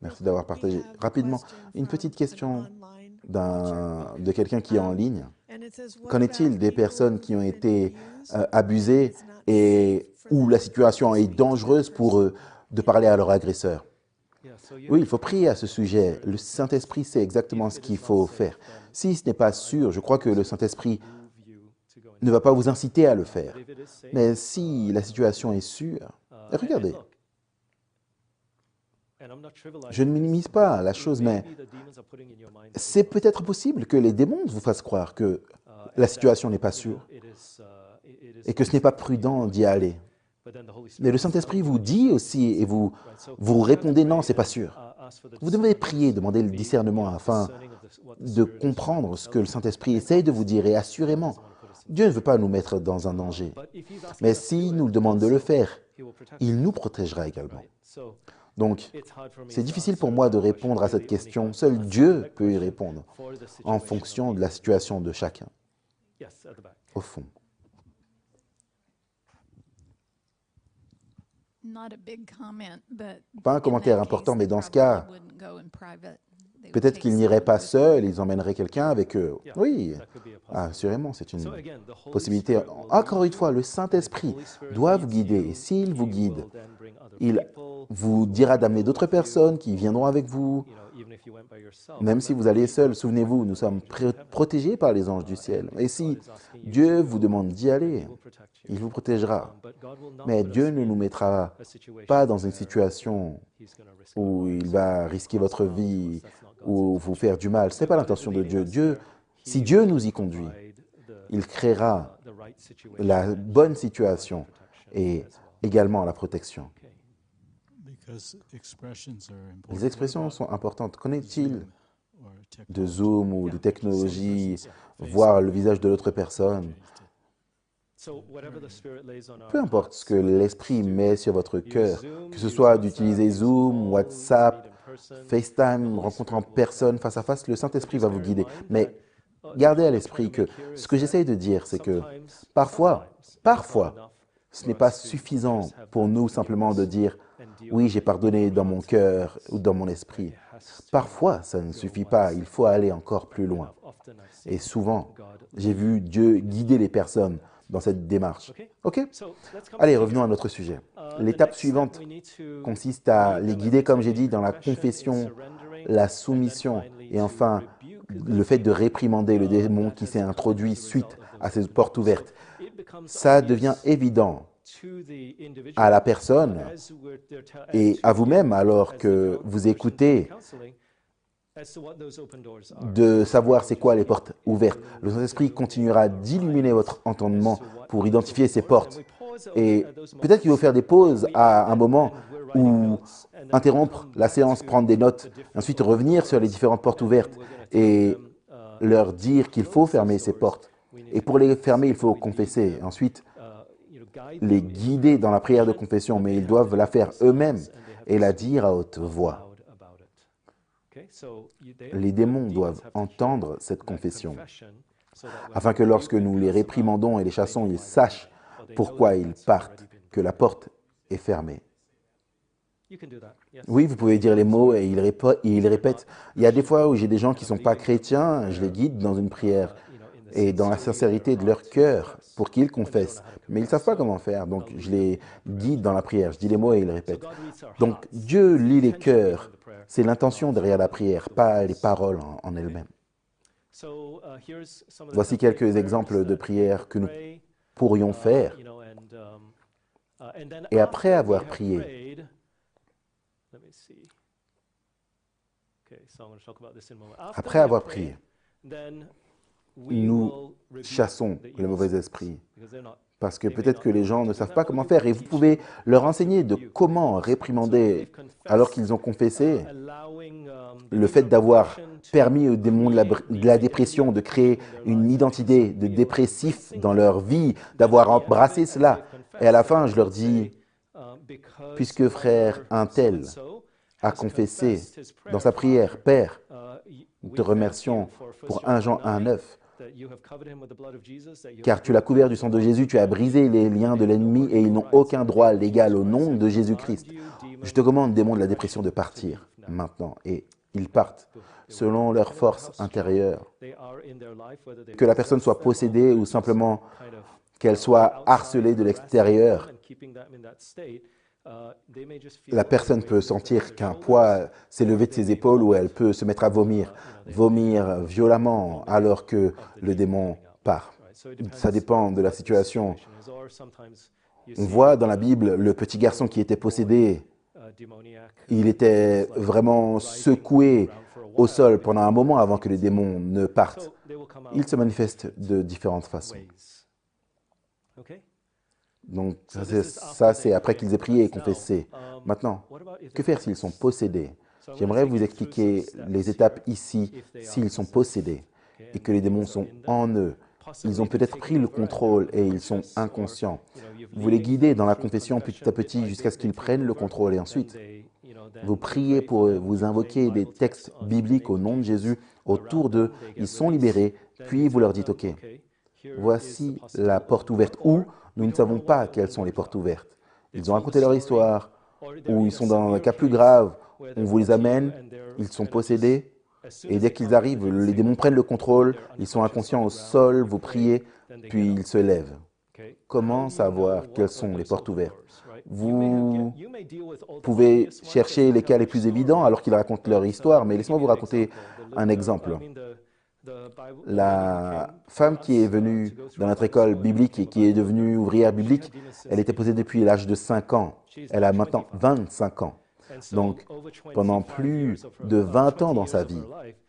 Merci d'avoir partagé. We have a Rapidement, question une from petite an question online watcher. de quelqu'un qui est en ligne. And it says, what Qu'en est-il about des people personnes qui ont who've été been abused and abusées it's not et safe for où them la to situation est speak to that dangereuse pour eux person? de parler à leur agresseur? Oui, il faut prier à ce sujet. Le Saint-Esprit sait exactement ce qu'il faut faire. Si ce n'est pas sûr, je crois que le Saint-Esprit ne va pas vous inciter à le faire. Mais si la situation est sûre, regardez, je ne minimise pas la chose, mais c'est peut-être possible que les démons vous fassent croire que la situation n'est pas sûre et que ce n'est pas prudent d'y aller. Mais le Saint-Esprit vous dit aussi et vous répondez non, c'est pas sûr. Vous devez prier, demander le discernement afin de comprendre ce que le Saint-Esprit essaye de vous dire. Et assurément, Dieu ne veut pas nous mettre dans un danger. Mais s'il nous demande de le faire, il nous protégera également. Donc, c'est difficile pour moi de répondre à cette question. Seul Dieu peut y répondre en fonction de la situation de chacun, au fond. Pas un commentaire important, mais dans ce cas, peut-être qu'ils n'iraient pas seuls, ils emmèneraient quelqu'un avec eux. Oui, assurément, c'est une possibilité. Encore une fois, le Saint-Esprit doit vous guider. Et s'il vous guide, il vous dira d'amener d'autres personnes qui viendront avec vous. Même si vous allez seul, souvenez-vous, nous sommes protégés par les anges du ciel. Et si Dieu vous demande d'y aller, il vous protégera. Mais Dieu ne nous mettra pas dans une situation où il va risquer votre vie ou vous faire du mal. Ce n'est pas l'intention de Dieu. Si Dieu nous y conduit, il créera la bonne situation et également la protection. Les expressions sont importantes. Qu'en est-il de Zoom ou de technologie, voir le visage de l'autre personne? Peu importe ce que l'Esprit met sur votre cœur, que ce soit d'utiliser Zoom, WhatsApp, FaceTime, rencontre en personne, face à face, le Saint-Esprit va vous guider. Mais gardez à l'esprit que ce que j'essaye de dire, c'est que parfois, Ce n'est pas suffisant pour nous simplement de dire « Oui, j'ai pardonné dans mon cœur ou dans mon esprit ». Parfois, ça ne suffit pas, il faut aller encore plus loin. Et souvent, j'ai vu Dieu guider les personnes dans cette démarche. OK? Allez, revenons à notre sujet. L'étape suivante consiste à les guider, comme j'ai dit, dans la confession, la soumission et enfin le fait de réprimander le démon qui s'est introduit suite à ces portes ouvertes. Ça devient évident à la personne et à vous-même alors que vous écoutez de savoir c'est quoi les portes ouvertes. Le Saint-Esprit continuera d'illuminer votre entendement pour identifier ces portes. Et peut-être qu'il faut faire des pauses à un moment ou interrompre la séance, prendre des notes, ensuite revenir sur les différentes portes ouvertes et leur dire qu'il faut fermer ces portes. Et pour les fermer, il faut confesser. Ensuite, les guider dans la prière de confession, mais ils doivent la faire eux-mêmes et la dire à haute voix. Les démons doivent entendre cette confession, afin que lorsque nous les réprimandons et les chassons, ils sachent pourquoi ils partent, que la porte est fermée. Oui, vous pouvez dire les mots et ils répètent. Il y a des fois où j'ai des gens qui ne sont pas chrétiens, je les guide dans une prière et dans la sincérité de leur cœur pour qu'ils confessent. Mais ils ne savent pas comment faire, donc je les guide dans la prière. Je dis les mots et ils répètent. Donc Dieu lit les cœurs. C'est l'intention derrière la prière, pas les paroles en elles-mêmes. Voici quelques exemples de prières que nous pourrions faire. Et après avoir prié, nous chassons les mauvais esprits. Parce que peut-être que les gens ne savent pas comment faire. Et vous pouvez leur enseigner de comment réprimander alors qu'ils ont confessé. Le fait d'avoir permis aux démons de la dépression de créer une identité de dépressif dans leur vie, d'avoir embrassé cela. Et à la fin, je leur dis, puisque frère un tel a confessé dans sa prière, Père, nous te remercions pour 1 Jean 1,9. Car tu l'as couvert du sang de Jésus, tu as brisé les liens de l'ennemi et ils n'ont aucun droit légal au nom de Jésus-Christ. Je te commande, démons de la dépression, de partir maintenant. Et ils partent selon leur force intérieure. Que la personne soit possédée ou simplement qu'elle soit harcelée de l'extérieur, la personne peut sentir qu'un poids s'est levé de ses épaules ou elle peut se mettre à vomir violemment alors que le démon part. Ça dépend de la situation. On voit dans la Bible le petit garçon qui était possédé. Il était vraiment secoué au sol pendant un moment avant que les démons ne partent. Il se manifeste de différentes façons. Donc ça c'est après qu'ils aient prié et confessé. Maintenant, que faire s'ils sont possédés? J'aimerais vous expliquer les étapes ici s'ils sont possédés et que les démons sont en eux. Ils ont peut-être pris le contrôle et ils sont inconscients. Vous les guidez dans la confession petit à petit jusqu'à ce qu'ils prennent le contrôle et ensuite, vous priez pour eux, vous invoquez des textes bibliques au nom de Jésus autour d'eux, ils sont libérés, puis vous leur dites « Ok, voici la porte ouverte » ou nous ne savons pas quelles sont les portes ouvertes. Ils ont raconté leur histoire, ou ils sont dans un cas plus grave, on vous les amène, ils sont possédés, et dès qu'ils arrivent, les démons prennent le contrôle, ils sont inconscients au sol, vous priez, puis ils se lèvent. Comment savoir quelles sont les portes ouvertes? Vous pouvez chercher les cas les plus évidents alors qu'ils racontent leur histoire, mais laissez-moi vous raconter un exemple. La femme qui est venue dans notre école biblique et qui est devenue ouvrière biblique, elle était posée depuis l'âge de 5 ans. Elle a maintenant 25 ans. Donc, pendant plus de 20 ans dans sa vie,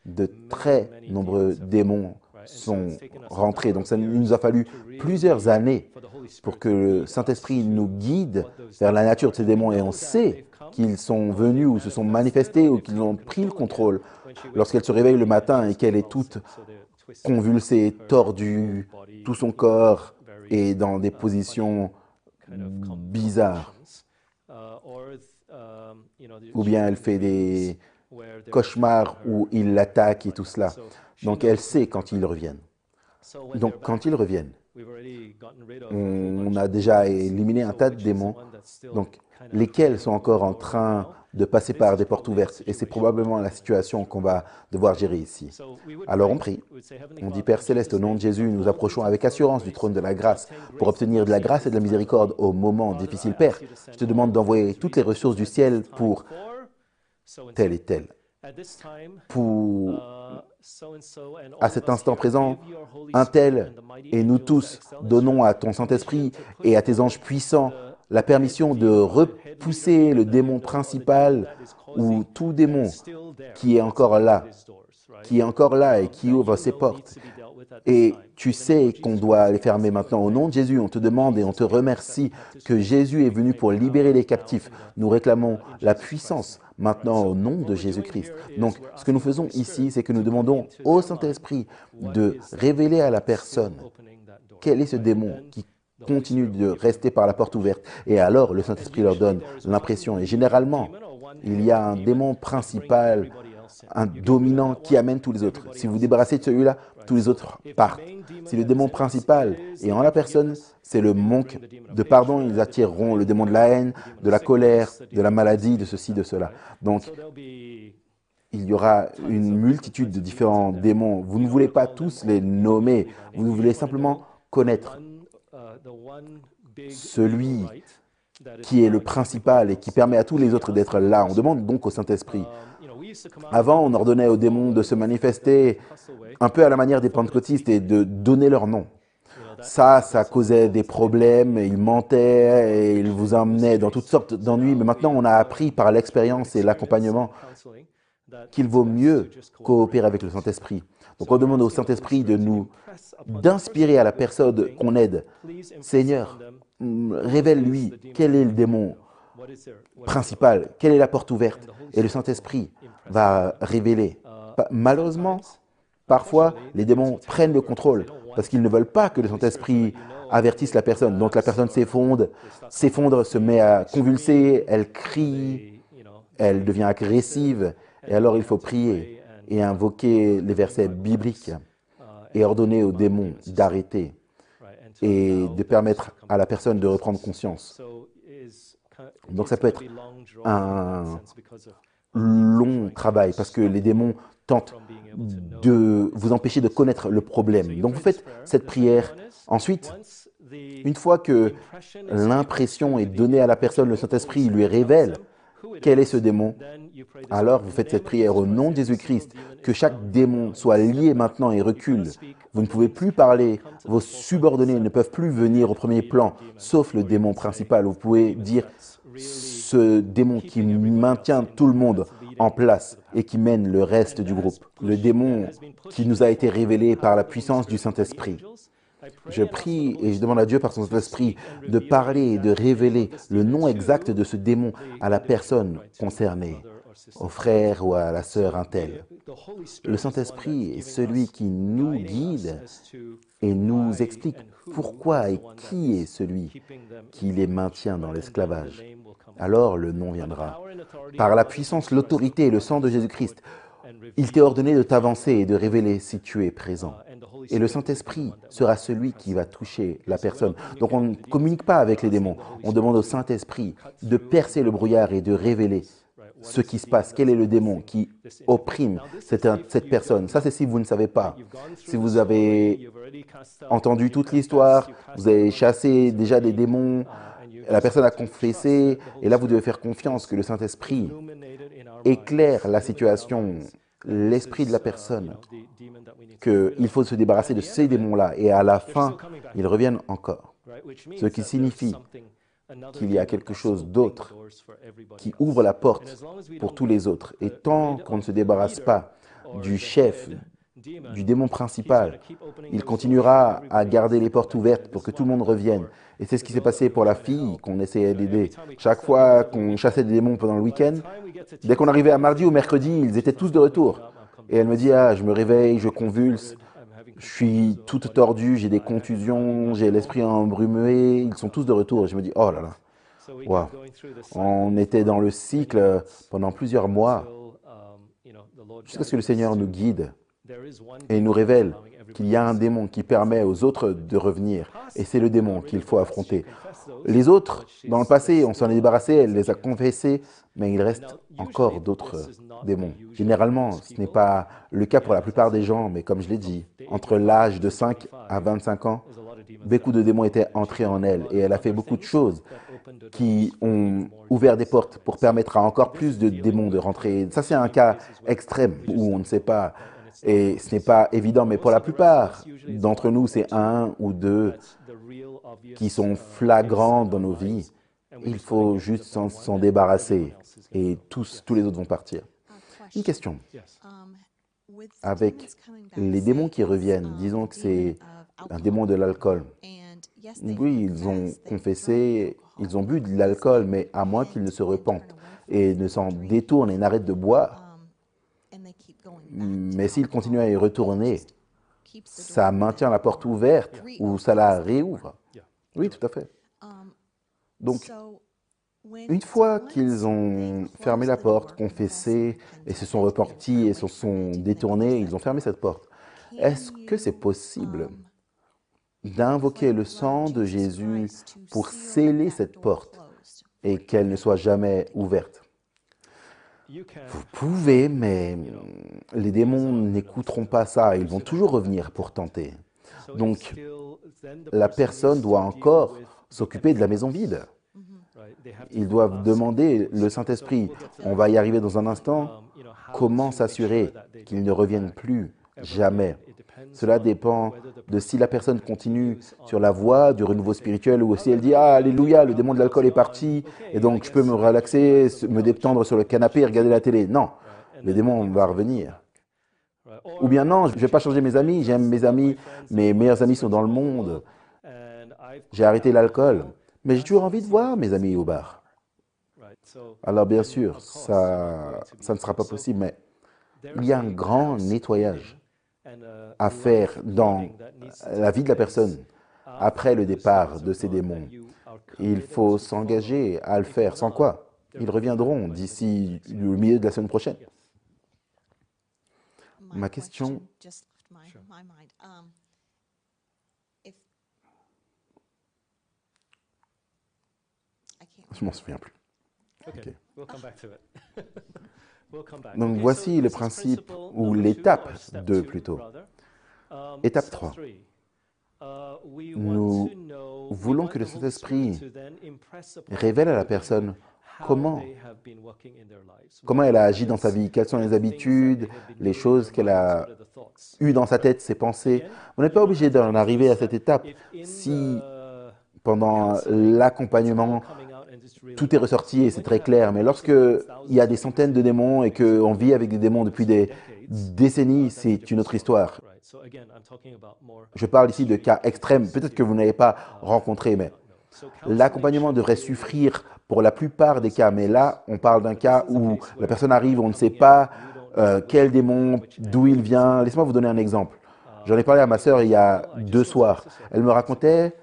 de très nombreux démons sont rentrés. Donc, il nous a fallu plusieurs années pour que le Saint-Esprit nous guide vers la nature de ces démons. Et on sait qu'ils sont venus ou se sont manifestés ou qu'ils ont pris le contrôle lorsqu'elle se réveille le matin et qu'elle est toute convulsée, tordue, tout son corps est dans des positions bizarres. Ou bien elle fait des cauchemars où il l'attaque et tout cela. Donc elle sait quand ils reviennent. Donc quand ils reviennent, On a déjà éliminé un tas de démons, donc lesquels sont encore en train de passer par des portes ouvertes. Et c'est probablement la situation qu'on va devoir gérer ici. Alors on prie. On dit, Père Céleste, au nom de Jésus, nous approchons avec assurance du trône de la grâce pour obtenir de la grâce et de la miséricorde au moment difficile. Père, je te demande d'envoyer toutes les ressources du ciel pour tel et tel. Pour, à cet instant présent, un tel, et nous tous donnons à ton Saint-Esprit et à tes anges puissants la permission de repousser le démon principal ou tout démon qui est encore là et qui ouvre ses portes. Et tu sais qu'on doit les fermer maintenant. Au nom de Jésus, on te demande et on te remercie que Jésus est venu pour libérer les captifs. Nous réclamons la puissance maintenant au nom de Jésus-Christ. Donc, ce que nous faisons ici, c'est que nous demandons au Saint-Esprit de révéler à la personne quel est ce démon qui continue de rester par la porte ouverte. Et alors, le Saint-Esprit leur donne l'impression. Et généralement, il y a un démon principal, un dominant qui amène tous les autres. Si vous vous débarrassez de celui-là, tous les autres partent. Si le démon principal est en la personne, c'est le manque de pardon, ils attireront le démon de la haine, de la colère, de la maladie, de ceci, de cela. Donc, il y aura une multitude de différents démons. Vous ne voulez pas tous les nommer, vous voulez simplement connaître celui qui est le principal et qui permet à tous les autres d'être là. On demande donc au Saint-Esprit. Avant, on ordonnait aux démons de se manifester un peu à la manière des pentecôtistes et de donner leur nom. Ça causait des problèmes, ils mentaient et ils vous emmenaient dans toutes sortes d'ennuis. Mais maintenant, on a appris par l'expérience et l'accompagnement qu'il vaut mieux coopérer avec le Saint-Esprit. Donc on demande au Saint-Esprit d'inspirer à la personne qu'on aide. Seigneur, révèle-lui quel est le démon principal, quelle est la porte ouverte. Et le Saint-Esprit va révéler. Malheureusement, parfois, les démons prennent le contrôle parce qu'ils ne veulent pas que le Saint-Esprit avertisse la personne. Donc la personne s'effondre, se met à convulser, elle crie, elle devient agressive. Et alors il faut prier et invoquer les versets bibliques et ordonner aux démons d'arrêter et de permettre à la personne de reprendre conscience. Donc ça peut être un long travail parce que les démons tentent de vous empêcher de connaître le problème. Donc vous faites cette prière. Ensuite, une fois que l'impression est donnée à la personne, le Saint-Esprit lui révèle quel est ce démon, alors vous faites cette prière au nom de Jésus-Christ, que chaque démon soit lié maintenant et recule. Vous ne pouvez plus parler, vos subordonnés ne peuvent plus venir au premier plan, sauf le démon principal. Vous pouvez dire ce démon qui maintient tout le monde en place et qui mène le reste du groupe. Le démon qui nous a été révélé par la puissance du Saint-Esprit. Je prie et je demande à Dieu par son Saint-Esprit de parler et de révéler le nom exact de ce démon à la personne concernée, au frère ou à la sœur untel. Le Saint-Esprit est celui qui nous guide et nous explique pourquoi et qui est celui qui les maintient dans l'esclavage. Alors le nom viendra. Par la puissance, l'autorité et le sang de Jésus-Christ, il t'est ordonné de t'avancer et de révéler si tu es présent. Et le Saint-Esprit sera celui qui va toucher la personne. Donc on ne communique pas avec les démons. On demande au Saint-Esprit de percer le brouillard et de révéler ce qui se passe. Quel est le démon qui opprime cette personne? Ça, c'est si vous ne savez pas. Si vous avez entendu toute l'histoire, vous avez chassé déjà des démons, la personne a confessé, et là, vous devez faire confiance que le Saint-Esprit éclaire la situation, l'esprit de la personne, qu'il faut se débarrasser de ces démons-là, et à la fin, ils reviennent encore. Ce qui signifie qu'il y a quelque chose d'autre qui ouvre la porte pour tous les autres. Et tant qu'on ne se débarrasse pas du chef, du démon principal, il continuera à garder les portes ouvertes pour que tout le monde revienne. Et c'est ce qui s'est passé pour la fille qu'on essayait d'aider. Chaque fois qu'on chassait des démons pendant le week-end, dès qu'on arrivait à mardi ou mercredi, ils étaient tous de retour. Et elle me dit, je me réveille, je convulse, je suis toute tordue, j'ai des contusions, j'ai l'esprit embrumé, ils sont tous de retour. Et je me dis, oh là là, wow. On était dans le cycle pendant plusieurs mois, jusqu'à ce que le Seigneur nous guide Et il nous révèle qu'il y a un démon qui permet aux autres de revenir. Et c'est le démon qu'il faut affronter. Les autres, dans le passé, on s'en est débarrassé, elle les a confessés, mais il reste encore d'autres démons. Généralement, ce n'est pas le cas pour la plupart des gens, mais comme je l'ai dit, entre l'âge de 5 à 25 ans, beaucoup de démons étaient entrés en elle. Et elle a fait beaucoup de choses qui ont ouvert des portes pour permettre à encore plus de démons de rentrer. Ça, c'est un cas extrême où on ne sait pas. Et ce n'est pas évident, mais pour la plupart d'entre nous, c'est un ou deux qui sont flagrants dans nos vies. Il faut juste s'en débarrasser et tous les autres vont partir. Une question. Avec les démons qui reviennent, disons que c'est un démon de l'alcool. Oui, ils ont confessé, ils ont bu de l'alcool, mais à moins qu'ils ne se repentent et ne s'en détournent et n'arrêtent de boire. Mais s'ils continuent à y retourner, ça maintient la porte ouverte ou ça la réouvre. Oui, tout à fait. Donc, une fois qu'ils ont fermé la porte, confessé et se sont repentis et se sont détournés, ils ont fermé cette porte. Est-ce que c'est possible d'invoquer le sang de Jésus pour sceller cette porte et qu'elle ne soit jamais ouverte? Vous pouvez, mais les démons n'écouteront pas ça. Ils vont toujours revenir pour tenter. Donc, la personne doit encore s'occuper de la maison vide. Ils doivent demander le Saint-Esprit. On va y arriver dans un instant. Comment s'assurer qu'ils ne reviennent plus jamais? Cela dépend de si la personne continue sur la voie du renouveau spirituel ou si elle dit « Ah, alléluia, le démon de l'alcool est parti et donc je peux me relaxer, me détendre sur le canapé et regarder la télé. » Non, le démon va revenir. Ou bien non, je ne vais pas changer mes amis, j'aime mes amis, mes meilleurs amis sont dans le monde. J'ai arrêté l'alcool, mais j'ai toujours envie de voir mes amis au bar. Alors bien sûr, ça ne sera pas possible, mais il y a un grand nettoyage à faire dans la vie de la personne après le départ de ces démons. Il faut s'engager à le faire, sans quoi ils reviendront d'ici le milieu de la semaine prochaine. Ma question, je m'en souviens plus. Okay. Donc voici le principe, ou l'étape 2 plutôt. Étape 3. Nous voulons que le Saint-Esprit révèle à la personne comment elle a agi dans sa vie, quelles sont les habitudes, les choses qu'elle a eues dans sa tête, ses pensées. On n'est pas obligé d'en arriver à cette étape si pendant l'accompagnement, tout est ressorti et c'est très clair. Mais lorsqu'il y a des centaines de démons et qu'on vit avec des démons depuis des décennies, c'est une autre histoire. Je parle ici de cas extrêmes, peut-être que vous n'avez pas rencontré, mais l'accompagnement devrait suffire pour la plupart des cas. Mais là, on parle d'un cas où la personne arrive, on ne sait pas quel démon, d'où il vient. Laissez-moi vous donner un exemple. J'en ai parlé à ma sœur il y a 2 soirs. Elle me racontait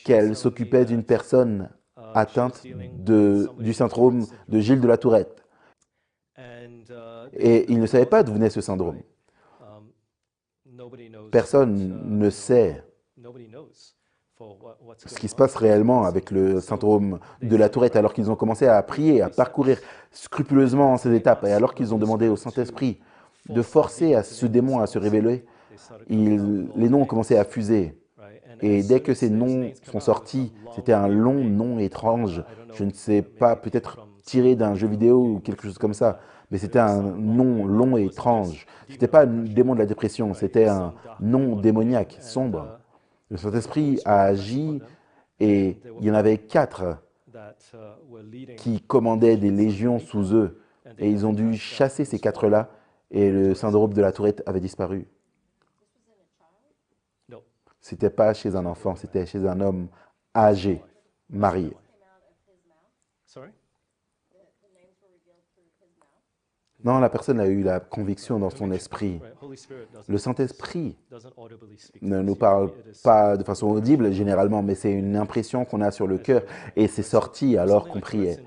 qu'elle s'occupait d'une personne atteinte du syndrome de Gilles de la Tourette. Et il ne savait pas d'où venait ce syndrome. Personne ne sait ce qui se passe réellement avec le syndrome de la Tourette, alors qu'ils ont commencé à prier, à parcourir scrupuleusement ces étapes, et alors qu'ils ont demandé au Saint-Esprit de forcer à ce démon à se révéler, les noms ont commencé à fuser. Et dès que ces noms sont sortis, c'était un long nom étrange. Je ne sais pas, peut-être tiré d'un jeu vidéo ou quelque chose comme ça. Mais c'était un nom long et étrange. Ce n'était pas un démon de la dépression, c'était un nom démoniaque, sombre. Le Saint-Esprit a agi et il y en avait 4 qui commandaient des légions sous eux. Et ils ont dû chasser ces 4-là et le syndrome de la Tourette avait disparu. Ce n'était pas chez un enfant, c'était chez un homme âgé, marié. Non, la personne a eu la conviction dans son esprit. Le Saint-Esprit ne nous parle pas de façon audible généralement, mais c'est une impression qu'on a sur le cœur et c'est sorti alors qu'on priait.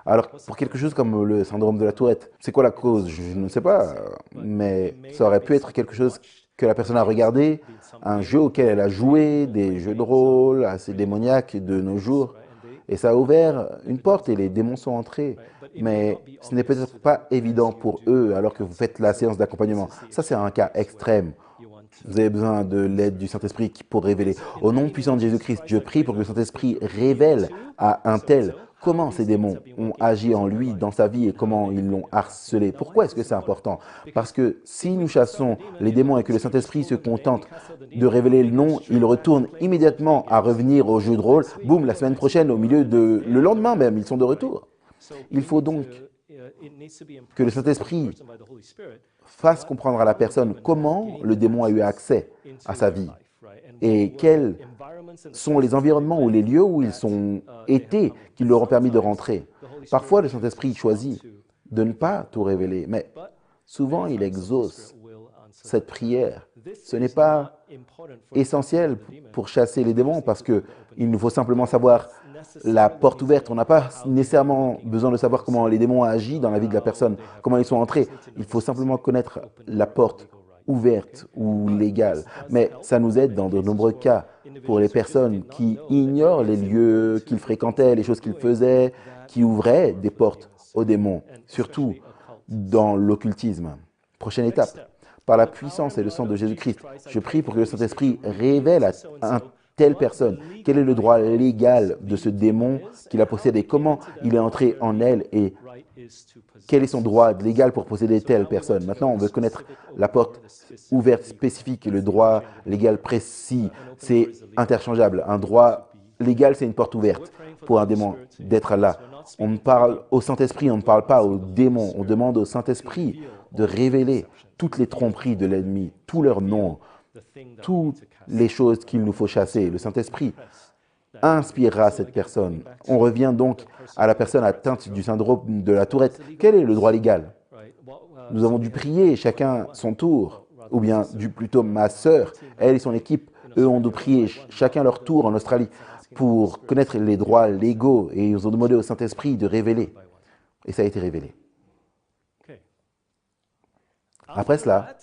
Alors, pour quelque chose comme le syndrome de la Tourette, c'est quoi la cause? Je ne sais pas, mais ça aurait pu être quelque chose que la personne a regardé, un jeu auquel elle a joué, des jeux de rôle assez démoniaques de nos jours, et ça a ouvert une porte et les démons sont entrés. Mais ce n'est peut-être pas évident pour eux alors que vous faites la séance d'accompagnement. Ça, c'est un cas extrême. Vous avez besoin de l'aide du Saint-Esprit pour révéler. Au nom puissant de Jésus-Christ, je prie pour que le Saint-Esprit révèle à un tel comment ces démons ont agi en lui, dans sa vie, et comment ils l'ont harcelé. Pourquoi est-ce que c'est important? Parce que si nous chassons les démons et que le Saint-Esprit se contente de révéler le nom, il retourne immédiatement à revenir au jeu de rôle. Boum, la semaine prochaine, le lendemain même, ils sont de retour. Il faut donc que le Saint-Esprit fasse comprendre à la personne comment le démon a eu accès à sa vie et quels sont les environnements ou les lieux où ils sont été qui leur ont permis de rentrer. Parfois, le Saint-Esprit choisit de ne pas tout révéler, mais souvent, il exauce cette prière. Ce n'est pas essentiel pour chasser les démons parce qu'il nous faut simplement savoir la porte ouverte. On n'a pas nécessairement besoin de savoir comment les démons ont agi dans la vie de la personne, comment ils sont entrés. Il faut simplement connaître la porte ouverte ou légale. Mais ça nous aide dans de nombreux cas pour les personnes qui ignorent les lieux qu'ils fréquentaient, les choses qu'ils faisaient, qui ouvraient des portes aux démons, surtout dans l'occultisme. Prochaine étape. Par la puissance et le sang de Jésus-Christ, je prie pour que le Saint-Esprit révèle à un telle personne quel est le droit légal de ce démon qui la possède et comment il est entré en elle et quel est son droit légal pour posséder telle personne. Maintenant, on veut connaître la porte ouverte spécifique et le droit légal précis. C'est interchangeable. Un droit légal, c'est une porte ouverte pour un démon d'être là. On parle au Saint-Esprit, on ne parle pas au démon. On demande au Saint-Esprit de révéler toutes les tromperies de l'ennemi, tous leurs noms, toutes les choses qu'il nous faut chasser. Le Saint-Esprit inspirera cette personne. On revient donc à la personne atteinte du syndrome de la Tourette. Quel est le droit légal? Nous avons dû prier chacun son tour, ou bien plutôt ma sœur, elle et son équipe, eux ont dû prier chacun leur tour en Australie pour connaître les droits légaux et ils ont demandé au Saint-Esprit de révéler. Et ça a été révélé. Après cela,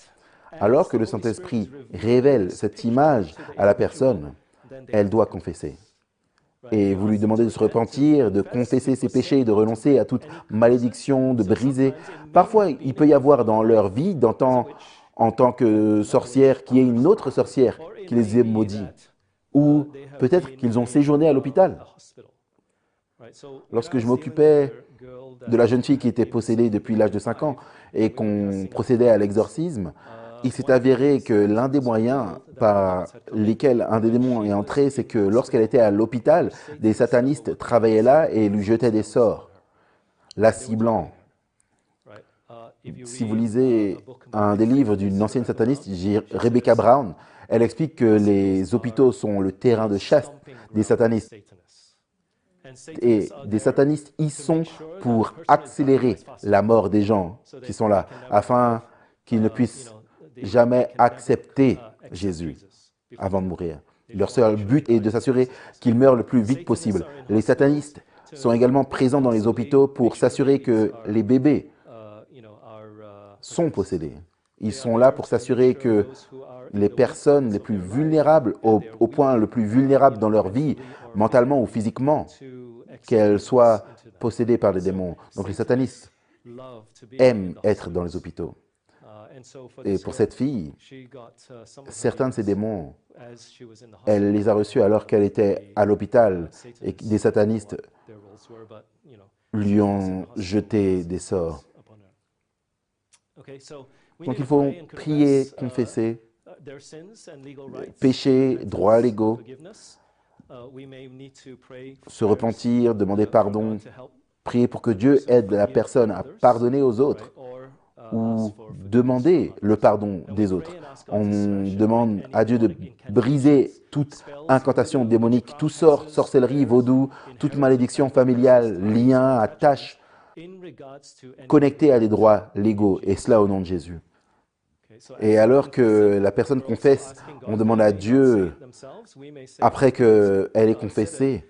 alors que le Saint-Esprit révèle cette image à la personne, elle doit confesser. Et vous lui demandez de se repentir, de confesser ses péchés, de renoncer à toute malédiction, de briser. Parfois, il peut y avoir dans leur vie, en tant que sorcière, qu'il y ait une autre sorcière qui les ait maudits. Ou peut-être qu'ils ont séjourné à l'hôpital. Lorsque je m'occupais de la jeune fille qui était possédée depuis l'âge de 5 ans et qu'on procédait à l'exorcisme, il s'est avéré que l'un des moyens par lesquels un des démons est entré, c'est que lorsqu'elle était à l'hôpital, des satanistes travaillaient là et lui jetaient des sorts, la ciblant. Si vous lisez un des livres d'une ancienne sataniste, Rebecca Brown, elle explique que les hôpitaux sont le terrain de chasse des satanistes. Et des satanistes y sont pour accélérer la mort des gens qui sont là, afin qu'ils ne puissent jamais accepter Jésus avant de mourir. Leur seul but est de s'assurer qu'ils meurent le plus vite possible. Les satanistes sont également présents dans les hôpitaux pour s'assurer que les bébés sont possédés. Ils sont là pour s'assurer que les personnes les plus vulnérables, au point le plus vulnérable dans leur vie, mentalement ou physiquement, qu'elles soient possédées par des démons. Donc les satanistes aiment être dans les hôpitaux. Et pour cette fille, certains de ces démons, elle les a reçus alors qu'elle était à l'hôpital et des satanistes lui ont jeté des sorts. Donc il faut prier, confesser, péchés, droits légaux, se repentir, demander pardon, prier pour que Dieu aide la personne à pardonner aux autres ou demander le pardon des autres. On demande à Dieu de briser toute incantation démonique, tout sort, sorcellerie, vaudou, toute malédiction familiale, lien, attache, connecté à des droits légaux, et cela au nom de Jésus. Et alors que la personne confesse, on demande à Dieu, après qu'elle ait confessé,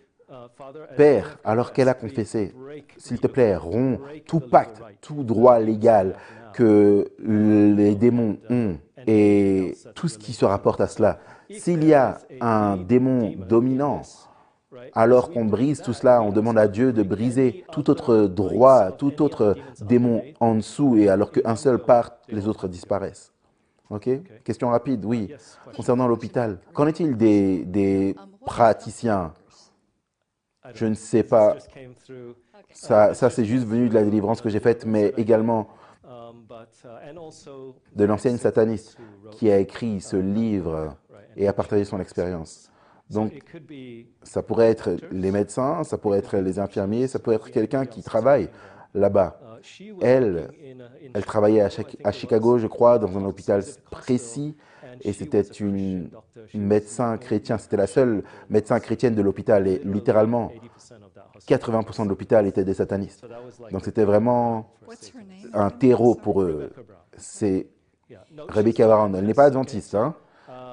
Père, alors qu'elle a confessé, s'il te plaît, romps tout pacte, tout droit légal que les démons ont et tout ce qui se rapporte à cela. S'il y a un démon dominant, alors qu'on brise tout cela, on demande à Dieu de briser tout autre droit, tout autre démon en dessous, et alors qu'un seul part, les autres disparaissent. OK? Question rapide, oui. Concernant l'hôpital, qu'en est-il des praticiens? Je ne sais pas. Ça c'est juste venu de la délivrance que j'ai faite, mais également de l'ancienne sataniste qui a écrit ce livre et a partagé son expérience. Donc, ça pourrait être les médecins, ça pourrait être les infirmiers, ça pourrait être quelqu'un qui travaille là-bas. Elle travaillait à Chicago, je crois, dans un hôpital précis, et c'était une médecin chrétien. C'était la seule médecin chrétienne de l'hôpital, et littéralement, 80% de l'hôpital étaient des satanistes. Donc, c'était vraiment un terreau pour eux. C'est Rebecca Brown. Elle n'est pas adventiste, hein?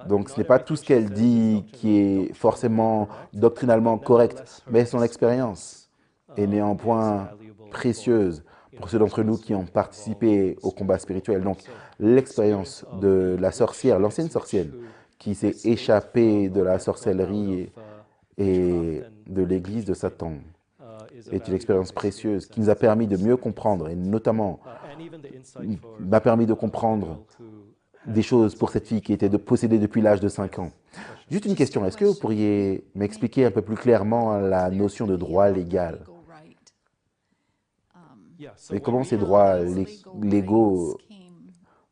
Donc, ce n'est pas tout ce qu'elle dit qui est forcément doctrinalement correct, mais son expérience est néanmoins précieuse pour ceux d'entre nous qui ont participé au combat spirituel. Donc, l'expérience de la sorcière, l'ancienne sorcière, qui s'est échappée de la sorcellerie et de l'église de Satan, est une expérience précieuse qui nous a permis de mieux comprendre, et notamment m'a permis de comprendre des choses pour cette fille qui était possédée depuis l'âge de 5 ans. Juste une question, est-ce que vous pourriez m'expliquer un peu plus clairement la notion de droit légal? Et comment ces droits légaux,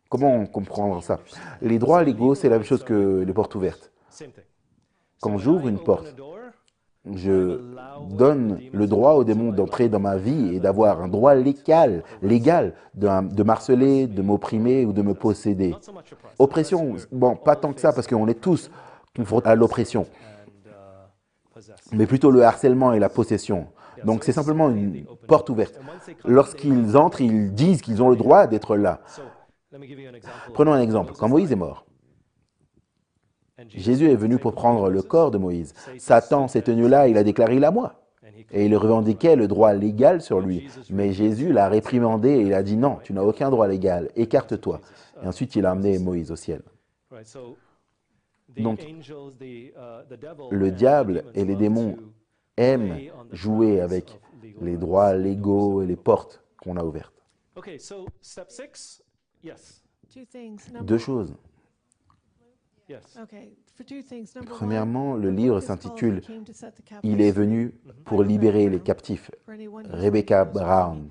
comment comprendre ça? Les droits légaux, c'est la même chose que les portes ouvertes. Quand j'ouvre une porte, je donne le droit au démon d'entrer dans ma vie et d'avoir un droit légal de m'harceler, de m'opprimer ou de me posséder. Oppression, bon, pas tant que ça, parce qu'on est tous confrontés à l'oppression, mais plutôt le harcèlement et la possession. Donc, c'est simplement une porte ouverte. Lorsqu'ils entrent, ils disent qu'ils ont le droit d'être là. Prenons un exemple. Quand Moïse est mort, Jésus est venu pour prendre le corps de Moïse. Satan s'est tenu là, il a déclaré « il à moi ». Et il revendiquait le droit légal sur lui. Mais Jésus l'a réprimandé et il a dit « non, tu n'as aucun droit légal, écarte-toi ». Et ensuite, il a amené Moïse au ciel. Donc, le diable et les démons aiment jouer avec les droits légaux et les portes qu'on a ouvertes. Deux choses. Premièrement, le livre s'intitule « Il est venu pour libérer les captifs ». Rebecca Brown.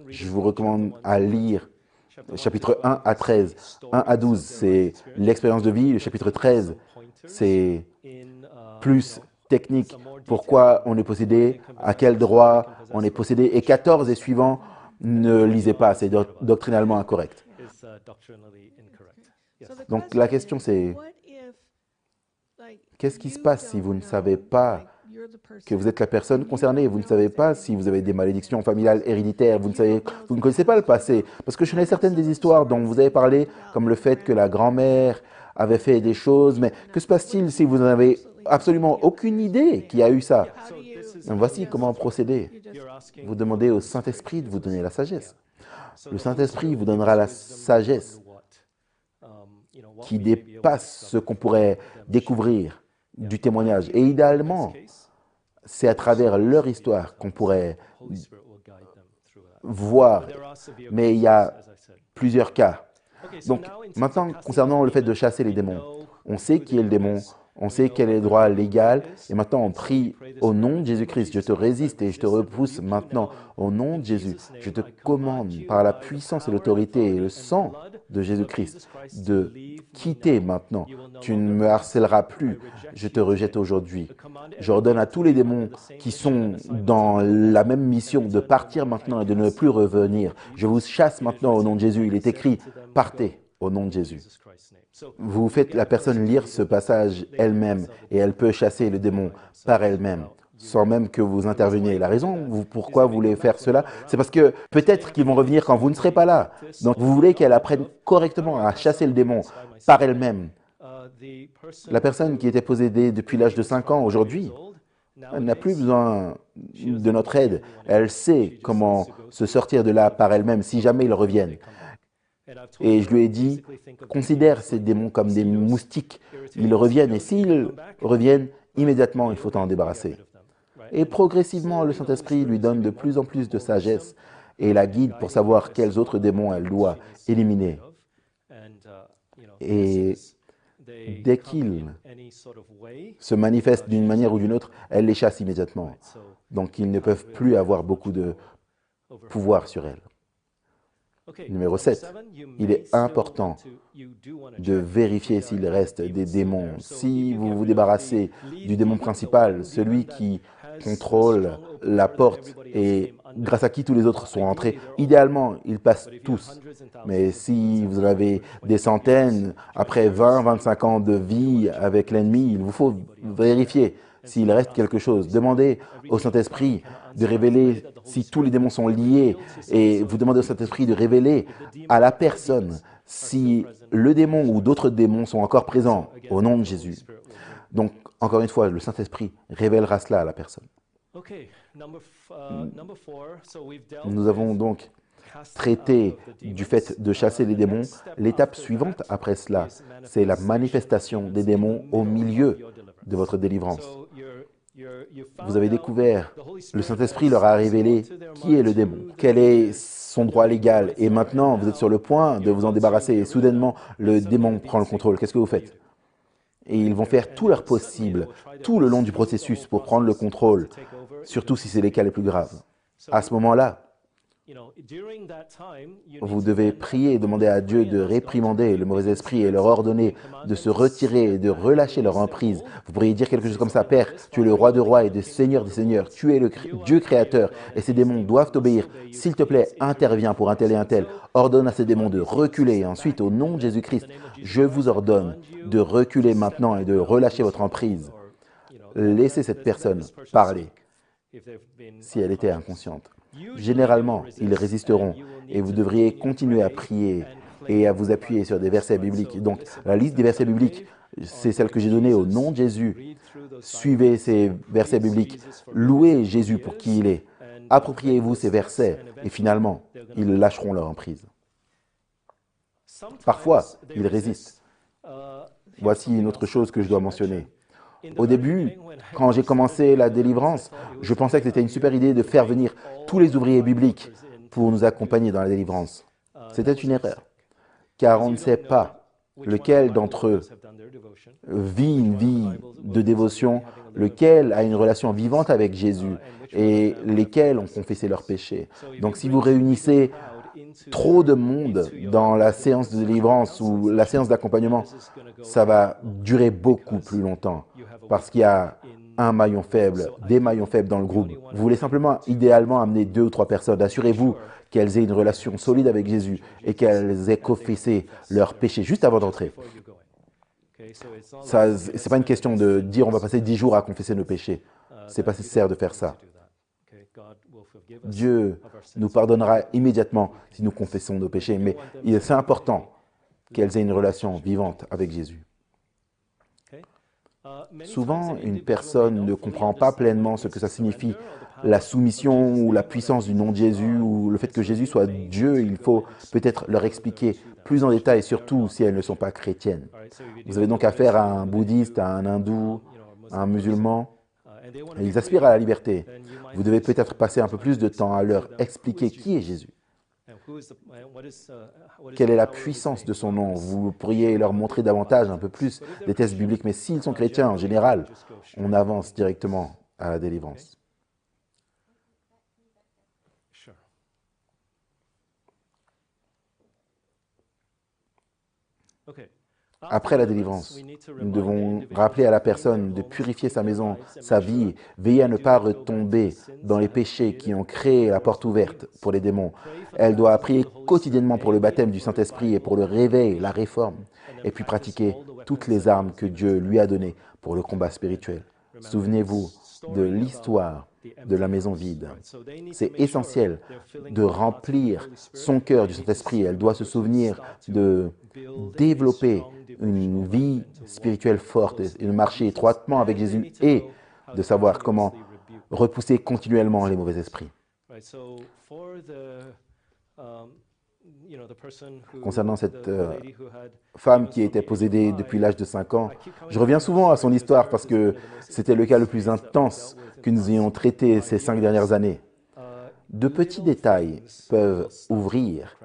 Je vous recommande à lire chapitre 1 à 13. 1 à 12, c'est l'expérience de vie. Le chapitre 13, c'est plus technique. Pourquoi on est possédé, à quel droit on est possédé. Et 14 et suivants, ne lisez pas, c'est doctrinalement incorrect. Donc la question c'est, qu'est-ce qui se passe si vous ne savez pas que vous êtes la personne concernée, vous ne savez pas si vous avez des malédictions familiales héréditaires, vous ne connaissez pas le passé. Parce que je connais certaines des histoires dont vous avez parlé, comme le fait que la grand-mère avait fait des choses, mais que se passe-t-il si vous n'en avez absolument aucune idée qui a eu ça? Voici comment procéder. Vous demandez au Saint-Esprit de vous donner la sagesse. Le Saint-Esprit vous donnera la sagesse qui dépasse ce qu'on pourrait découvrir du témoignage. Et idéalement, c'est à travers leur histoire qu'on pourrait voir. Mais il y a plusieurs cas. Donc, maintenant, concernant le fait de chasser les démons, on sait qui est le démon, on sait quel est le droit légal, et maintenant on prie au nom de Jésus-Christ. Je te résiste et je te repousse maintenant au nom de Jésus. Je te commande par la puissance et l'autorité et le sang de Jésus-Christ de quitter maintenant. Tu ne me harcèleras plus. Je te rejette aujourd'hui. J'ordonne à tous les démons qui sont dans la même mission de partir maintenant et de ne plus revenir. Je vous chasse maintenant au nom de Jésus. Il est écrit, partez au nom de Jésus. Vous faites la personne lire ce passage elle-même et elle peut chasser le démon par elle-même, sans même que vous interveniez. La raison pourquoi vous voulez faire cela, c'est parce que peut-être qu'ils vont revenir quand vous ne serez pas là. Donc vous voulez qu'elle apprenne correctement à chasser le démon par elle-même La personne qui était possédée depuis l'âge de 5 ans, aujourd'hui, elle n'a plus besoin de notre aide. Elle sait comment se sortir de là par elle-même si jamais ils reviennent. Et je lui ai dit, considère ces démons comme des moustiques. Ils reviennent et s'ils reviennent, immédiatement, il faut en débarrasser. Et progressivement, le Saint-Esprit lui donne de plus en plus de sagesse et la guide pour savoir quels autres démons elle doit éliminer. Et dès qu'ils se manifestent d'une manière ou d'une autre, elle les chasse immédiatement. Donc, ils ne peuvent plus avoir beaucoup de pouvoir sur elle. Numéro 7, il est important de vérifier s'il reste des démons. Si vous vous débarrassez du démon principal, celui qui contrôle la porte et grâce à qui tous les autres sont entrés, idéalement, ils passent tous. Mais si vous en avez des centaines, après 20, 25 ans de vie avec l'ennemi, il vous faut vérifier s'il reste quelque chose. Demandez au Saint-Esprit de révéler si tous les démons sont liés et vous demandez au Saint-Esprit de révéler à la personne si le démon ou d'autres démons sont encore présents au nom de Jésus. Donc, encore une fois, le Saint-Esprit révélera cela à la personne. Nous avons donc traité du fait de chasser les démons. L'étape suivante après cela, c'est la manifestation des démons au milieu de votre délivrance. Vous avez découvert, le Saint-Esprit leur a révélé qui est le démon, quel est son droit légal. Et maintenant, vous êtes sur le point de vous en débarrasser et soudainement, le démon prend le contrôle. Qu'est-ce que vous faites? Et ils vont faire tout leur possible, tout le long du processus pour prendre le contrôle, surtout si c'est les cas les plus graves. À ce moment-là, vous devez prier et demander à Dieu de réprimander le mauvais esprit et leur ordonner de se retirer et de relâcher leur emprise. Vous pourriez dire quelque chose comme ça: Père, tu es le roi des rois et des seigneurs, tu es le Dieu créateur et ces démons doivent t'obéir. S'il te plaît, interviens pour un tel et un tel. Ordonne à ces démons de reculer. Et ensuite, au nom de Jésus-Christ, je vous ordonne de reculer maintenant et de relâcher votre emprise. Laissez cette personne parler si elle était inconsciente. Généralement, ils résisteront et vous devriez continuer à prier et à vous appuyer sur des versets bibliques. Donc, la liste des versets bibliques, c'est celle que j'ai donnée au nom de Jésus. Suivez ces versets bibliques. Louez Jésus pour qui il est. Appropriez-vous ces versets et finalement, ils lâcheront leur emprise. Parfois, ils résistent. Voici une autre chose que je dois mentionner. Au début, quand j'ai commencé la délivrance, je pensais que c'était une super idée de faire venir tous les ouvriers bibliques pour nous accompagner dans la délivrance. C'était une erreur, car on ne sait pas lequel d'entre eux vit une vie de dévotion, lequel a une relation vivante avec Jésus et lesquels ont confessé leurs péchés. Donc si vous réunissez trop de monde dans la séance de délivrance ou la séance d'accompagnement, ça va durer beaucoup plus longtemps parce qu'il y a un maillon faible, des maillons faibles dans le groupe. Vous voulez simplement, idéalement, amener 2 ou 3 personnes. Assurez-vous qu'elles aient une relation solide avec Jésus et qu'elles aient confessé leurs péchés juste avant d'entrer. Ce n'est pas une question de dire on va passer 10 jours à confesser nos péchés. Ce n'est pas nécessaire de faire ça. Dieu nous pardonnera immédiatement si nous confessons nos péchés, mais c'est important qu'elles aient une relation vivante avec Jésus. Souvent, une personne ne comprend pas pleinement ce que ça signifie, la soumission ou la puissance du nom de Jésus ou le fait que Jésus soit Dieu. Il faut peut-être leur expliquer plus en détail, surtout si elles ne sont pas chrétiennes. Vous avez donc affaire à un bouddhiste, à un hindou, à un musulman. Et ils aspirent à la liberté. Vous devez peut-être passer un peu plus de temps à leur expliquer qui est Jésus. Quelle est la puissance de son nom? Vous pourriez leur montrer davantage, un peu plus, des textes bibliques. Mais s'ils sont chrétiens, en général, on avance directement à la délivrance. Après la délivrance, nous devons rappeler à la personne de purifier sa maison, sa vie, veiller à ne pas retomber dans les péchés qui ont créé la porte ouverte pour les démons. Elle doit prier quotidiennement pour le baptême du Saint-Esprit et pour le réveil, la réforme, et puis pratiquer toutes les armes que Dieu lui a données pour le combat spirituel. Souvenez-vous de l'histoire de la maison vide. C'est essentiel de remplir son cœur du Saint-Esprit. Elle doit se souvenir de développer une vie spirituelle forte et de marcher étroitement avec Jésus et de savoir comment repousser continuellement les mauvais esprits. Concernant cette femme qui était possédée depuis l'âge de 5 ans, je reviens souvent à son histoire parce que c'était le cas le plus intense que nous ayons traité ces 5 dernières années. De petits détails peuvent ouvrir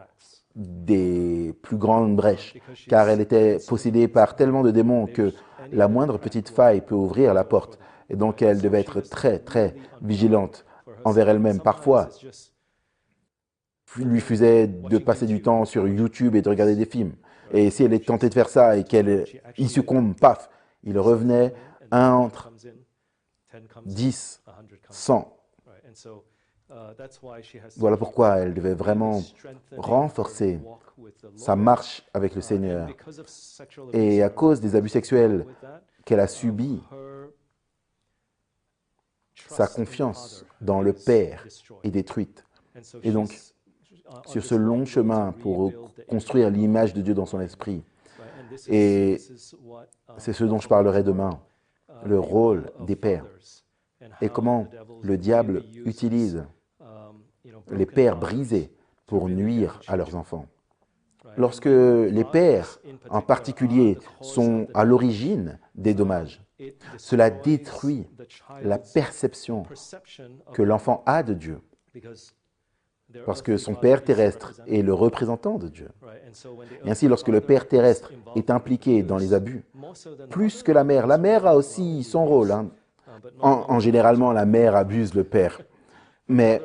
des plus grandes brèches, car elle était possédée par tellement de démons que la moindre petite faille peut ouvrir la porte. Et donc, elle devait être très, très vigilante envers elle-même. Parfois, il lui faisait de passer du temps sur YouTube et de regarder des films. Et si elle est tentée de faire ça et qu'elle y succombe, paf, il revenait un entre 10, 100. Voilà pourquoi elle devait vraiment renforcer sa marche avec le Seigneur. Et à cause des abus sexuels qu'elle a subis, sa confiance dans le Père est détruite. Et donc, sur ce long chemin pour construire l'image de Dieu dans son esprit, et c'est ce dont je parlerai demain, le rôle des pères et comment le diable utilise les pères brisés pour nuire à leurs enfants. Lorsque les pères, en particulier, sont à l'origine des dommages, cela détruit la perception que l'enfant a de Dieu, parce que son père terrestre est le représentant de Dieu. Et ainsi, lorsque le père terrestre est impliqué dans les abus, plus que la mère a aussi son rôle. Généralement, la mère abuse le père. Mais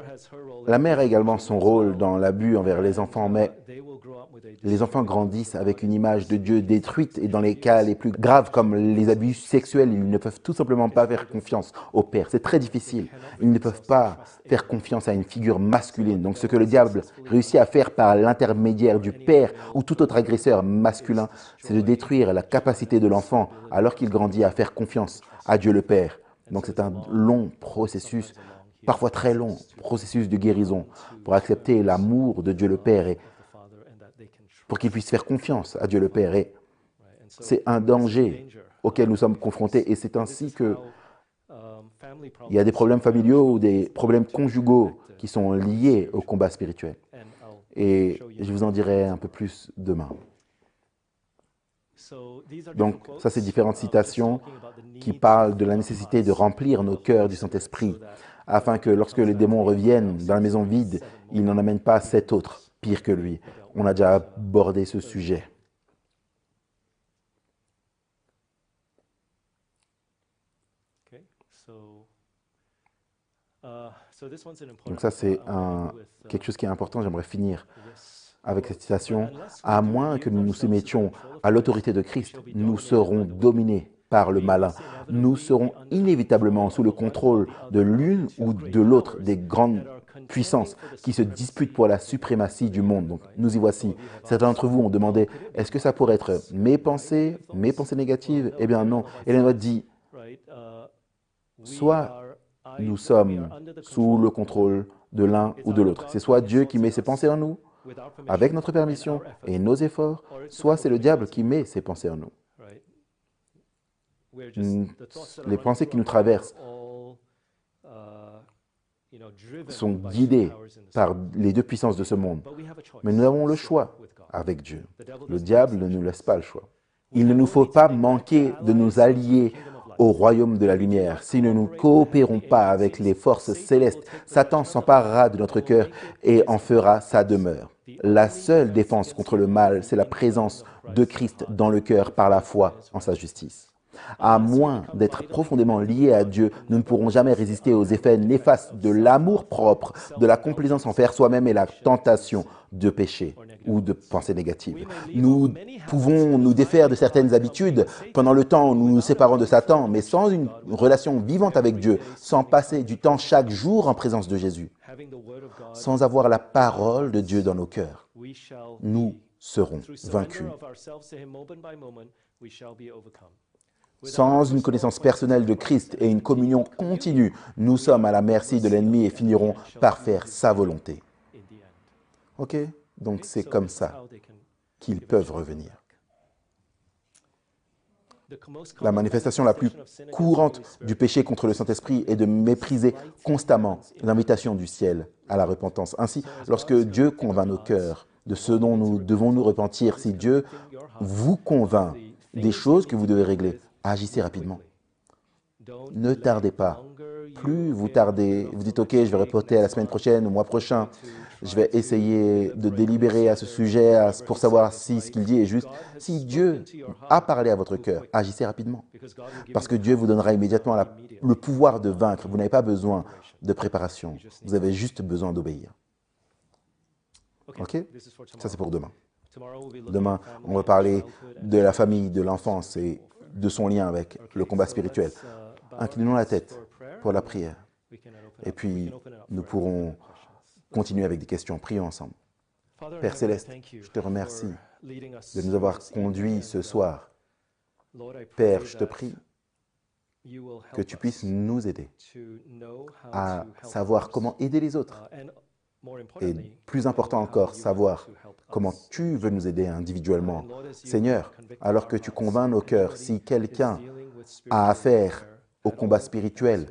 la mère a également son rôle dans l'abus envers les enfants, mais les enfants grandissent avec une image de Dieu détruite et dans les cas les plus graves comme les abus sexuels, ils ne peuvent tout simplement pas faire confiance au père. C'est très difficile. Ils ne peuvent pas faire confiance à une figure masculine. Donc ce que le diable réussit à faire par l'intermédiaire du père ou tout autre agresseur masculin, c'est de détruire la capacité de l'enfant alors qu'il grandit à faire confiance à Dieu le Père. Donc c'est un long processus, parfois très long, processus de guérison pour accepter l'amour de Dieu le Père et pour qu'il puisse faire confiance à Dieu le Père. Et c'est un danger auquel nous sommes confrontés et c'est ainsi que il y a des problèmes familiaux ou des problèmes conjugaux qui sont liés au combat spirituel. Et je vous en dirai un peu plus demain. Donc, ça, c'est différentes citations qui parlent de la nécessité de remplir nos cœurs du Saint-Esprit, afin que lorsque les démons reviennent dans la maison vide, ils n'en amènent pas 7 autres, pire que lui. On a déjà abordé ce sujet. Donc ça, c'est quelque chose qui est important. J'aimerais finir avec cette citation. À moins que nous nous soumettions à l'autorité de Christ, nous serons dominés par le malin. Nous serons inévitablement sous le contrôle de l'une ou de l'autre des grandes puissances qui se disputent pour la suprématie du monde. Donc, nous y voici. Certains d'entre vous ont demandé, est-ce que ça pourrait être mes pensées négatives? Eh bien non. Ellen White dit, soit nous sommes sous le contrôle de l'un ou de l'autre. C'est soit Dieu qui met ses pensées en nous, avec notre permission et nos efforts, soit c'est le diable qui met ses pensées en nous. Les pensées qui nous traversent sont guidées par les deux puissances de ce monde. Mais nous avons le choix avec Dieu. Le diable ne nous laisse pas le choix. Il ne nous faut pas manquer de nous allier au royaume de la lumière. Si nous ne coopérons pas avec les forces célestes, Satan s'emparera de notre cœur et en fera sa demeure. La seule défense contre le mal, c'est la présence de Christ dans le cœur par la foi en sa justice. À moins d'être profondément liés à Dieu, nous ne pourrons jamais résister aux effets néfastes de l'amour-propre, de la complaisance envers soi-même et la tentation de péché ou de pensée négative. Nous pouvons nous défaire de certaines habitudes pendant le temps où nous nous séparons de Satan, mais sans une relation vivante avec Dieu, sans passer du temps chaque jour en présence de Jésus, sans avoir la parole de Dieu dans nos cœurs, nous serons vaincus. Sans une connaissance personnelle de Christ et une communion continue, nous sommes à la merci de l'ennemi et finirons par faire sa volonté. Ok? Donc c'est comme ça qu'ils peuvent revenir. La manifestation la plus courante du péché contre le Saint-Esprit est de mépriser constamment l'invitation du ciel à la repentance. Ainsi, lorsque Dieu convainc nos cœurs de ce dont nous devons nous repentir, si Dieu vous convainc des choses que vous devez régler, agissez rapidement. Ne tardez pas. Plus vous tardez, vous dites « Ok, je vais reporter à la semaine prochaine, au mois prochain, je vais essayer de délibérer à ce sujet pour savoir si ce qu'il dit est juste. » Si Dieu a parlé à votre cœur, agissez rapidement. Parce que Dieu vous donnera immédiatement le pouvoir de vaincre. Vous n'avez pas besoin de préparation. Vous avez juste besoin d'obéir. Ok? Ça, c'est pour demain. Demain, on va parler de la famille, de l'enfance et de son lien avec le combat spirituel. Inclinons la tête pour la prière. Et puis, nous pourrons continuer avec des questions. Prions ensemble. Père Céleste, je te remercie de nous avoir conduits ce soir. Père, je te prie que tu puisses nous aider à savoir comment aider les autres. Et plus important encore, savoir comment tu veux nous aider individuellement. Seigneur, alors que tu convaincs nos cœurs, si quelqu'un a affaire au combat spirituel,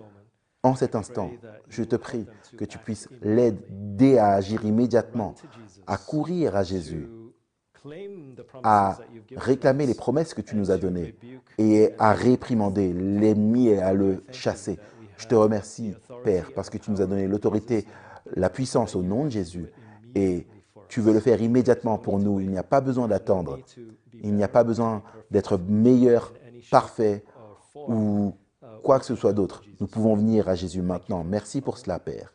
en cet instant, je te prie que tu puisses l'aider à agir immédiatement, à courir à Jésus, à réclamer les promesses que tu nous as données et à réprimander l'ennemi et à le chasser. Je te remercie, Père, parce que tu nous as donné l'autorité, la puissance au nom de Jésus et tu veux le faire immédiatement pour nous. Il n'y a pas besoin d'attendre. Il n'y a pas besoin d'être meilleur, parfait ou quoi que ce soit d'autre. Nous pouvons venir à Jésus maintenant. Merci pour cela, Père.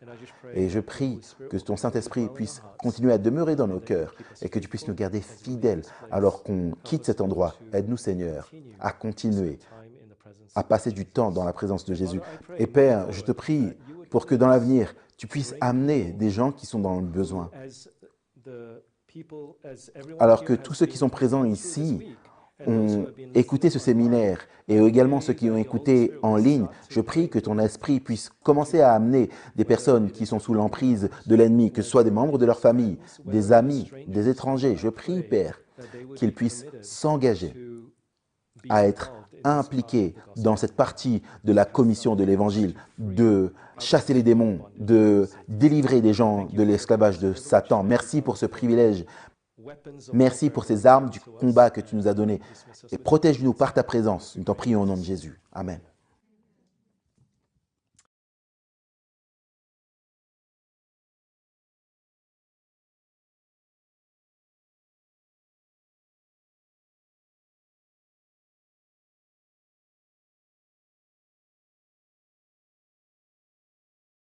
Et je prie que ton Saint-Esprit puisse continuer à demeurer dans nos cœurs et que tu puisses nous garder fidèles alors qu'on quitte cet endroit. Aide-nous, Seigneur, à continuer à passer du temps dans la présence de Jésus. Et Père, je te prie pour que dans l'avenir, tu puisses amener des gens qui sont dans le besoin. Alors que tous ceux qui sont présents ici ont écouté ce séminaire et également ceux qui ont écouté en ligne, je prie que ton esprit puisse commencer à amener des personnes qui sont sous l'emprise de l'ennemi, que ce soit des membres de leur famille, des amis, des étrangers. Je prie, Père, qu'ils puissent s'engager à être impliqués dans cette partie de la commission de l'Évangile, de chasser les démons, de délivrer des gens de l'esclavage de Satan. Merci pour ce privilège. Merci pour ces armes du combat que tu nous as données. Et protège-nous par ta présence. Nous t'en prions au nom de Jésus. Amen.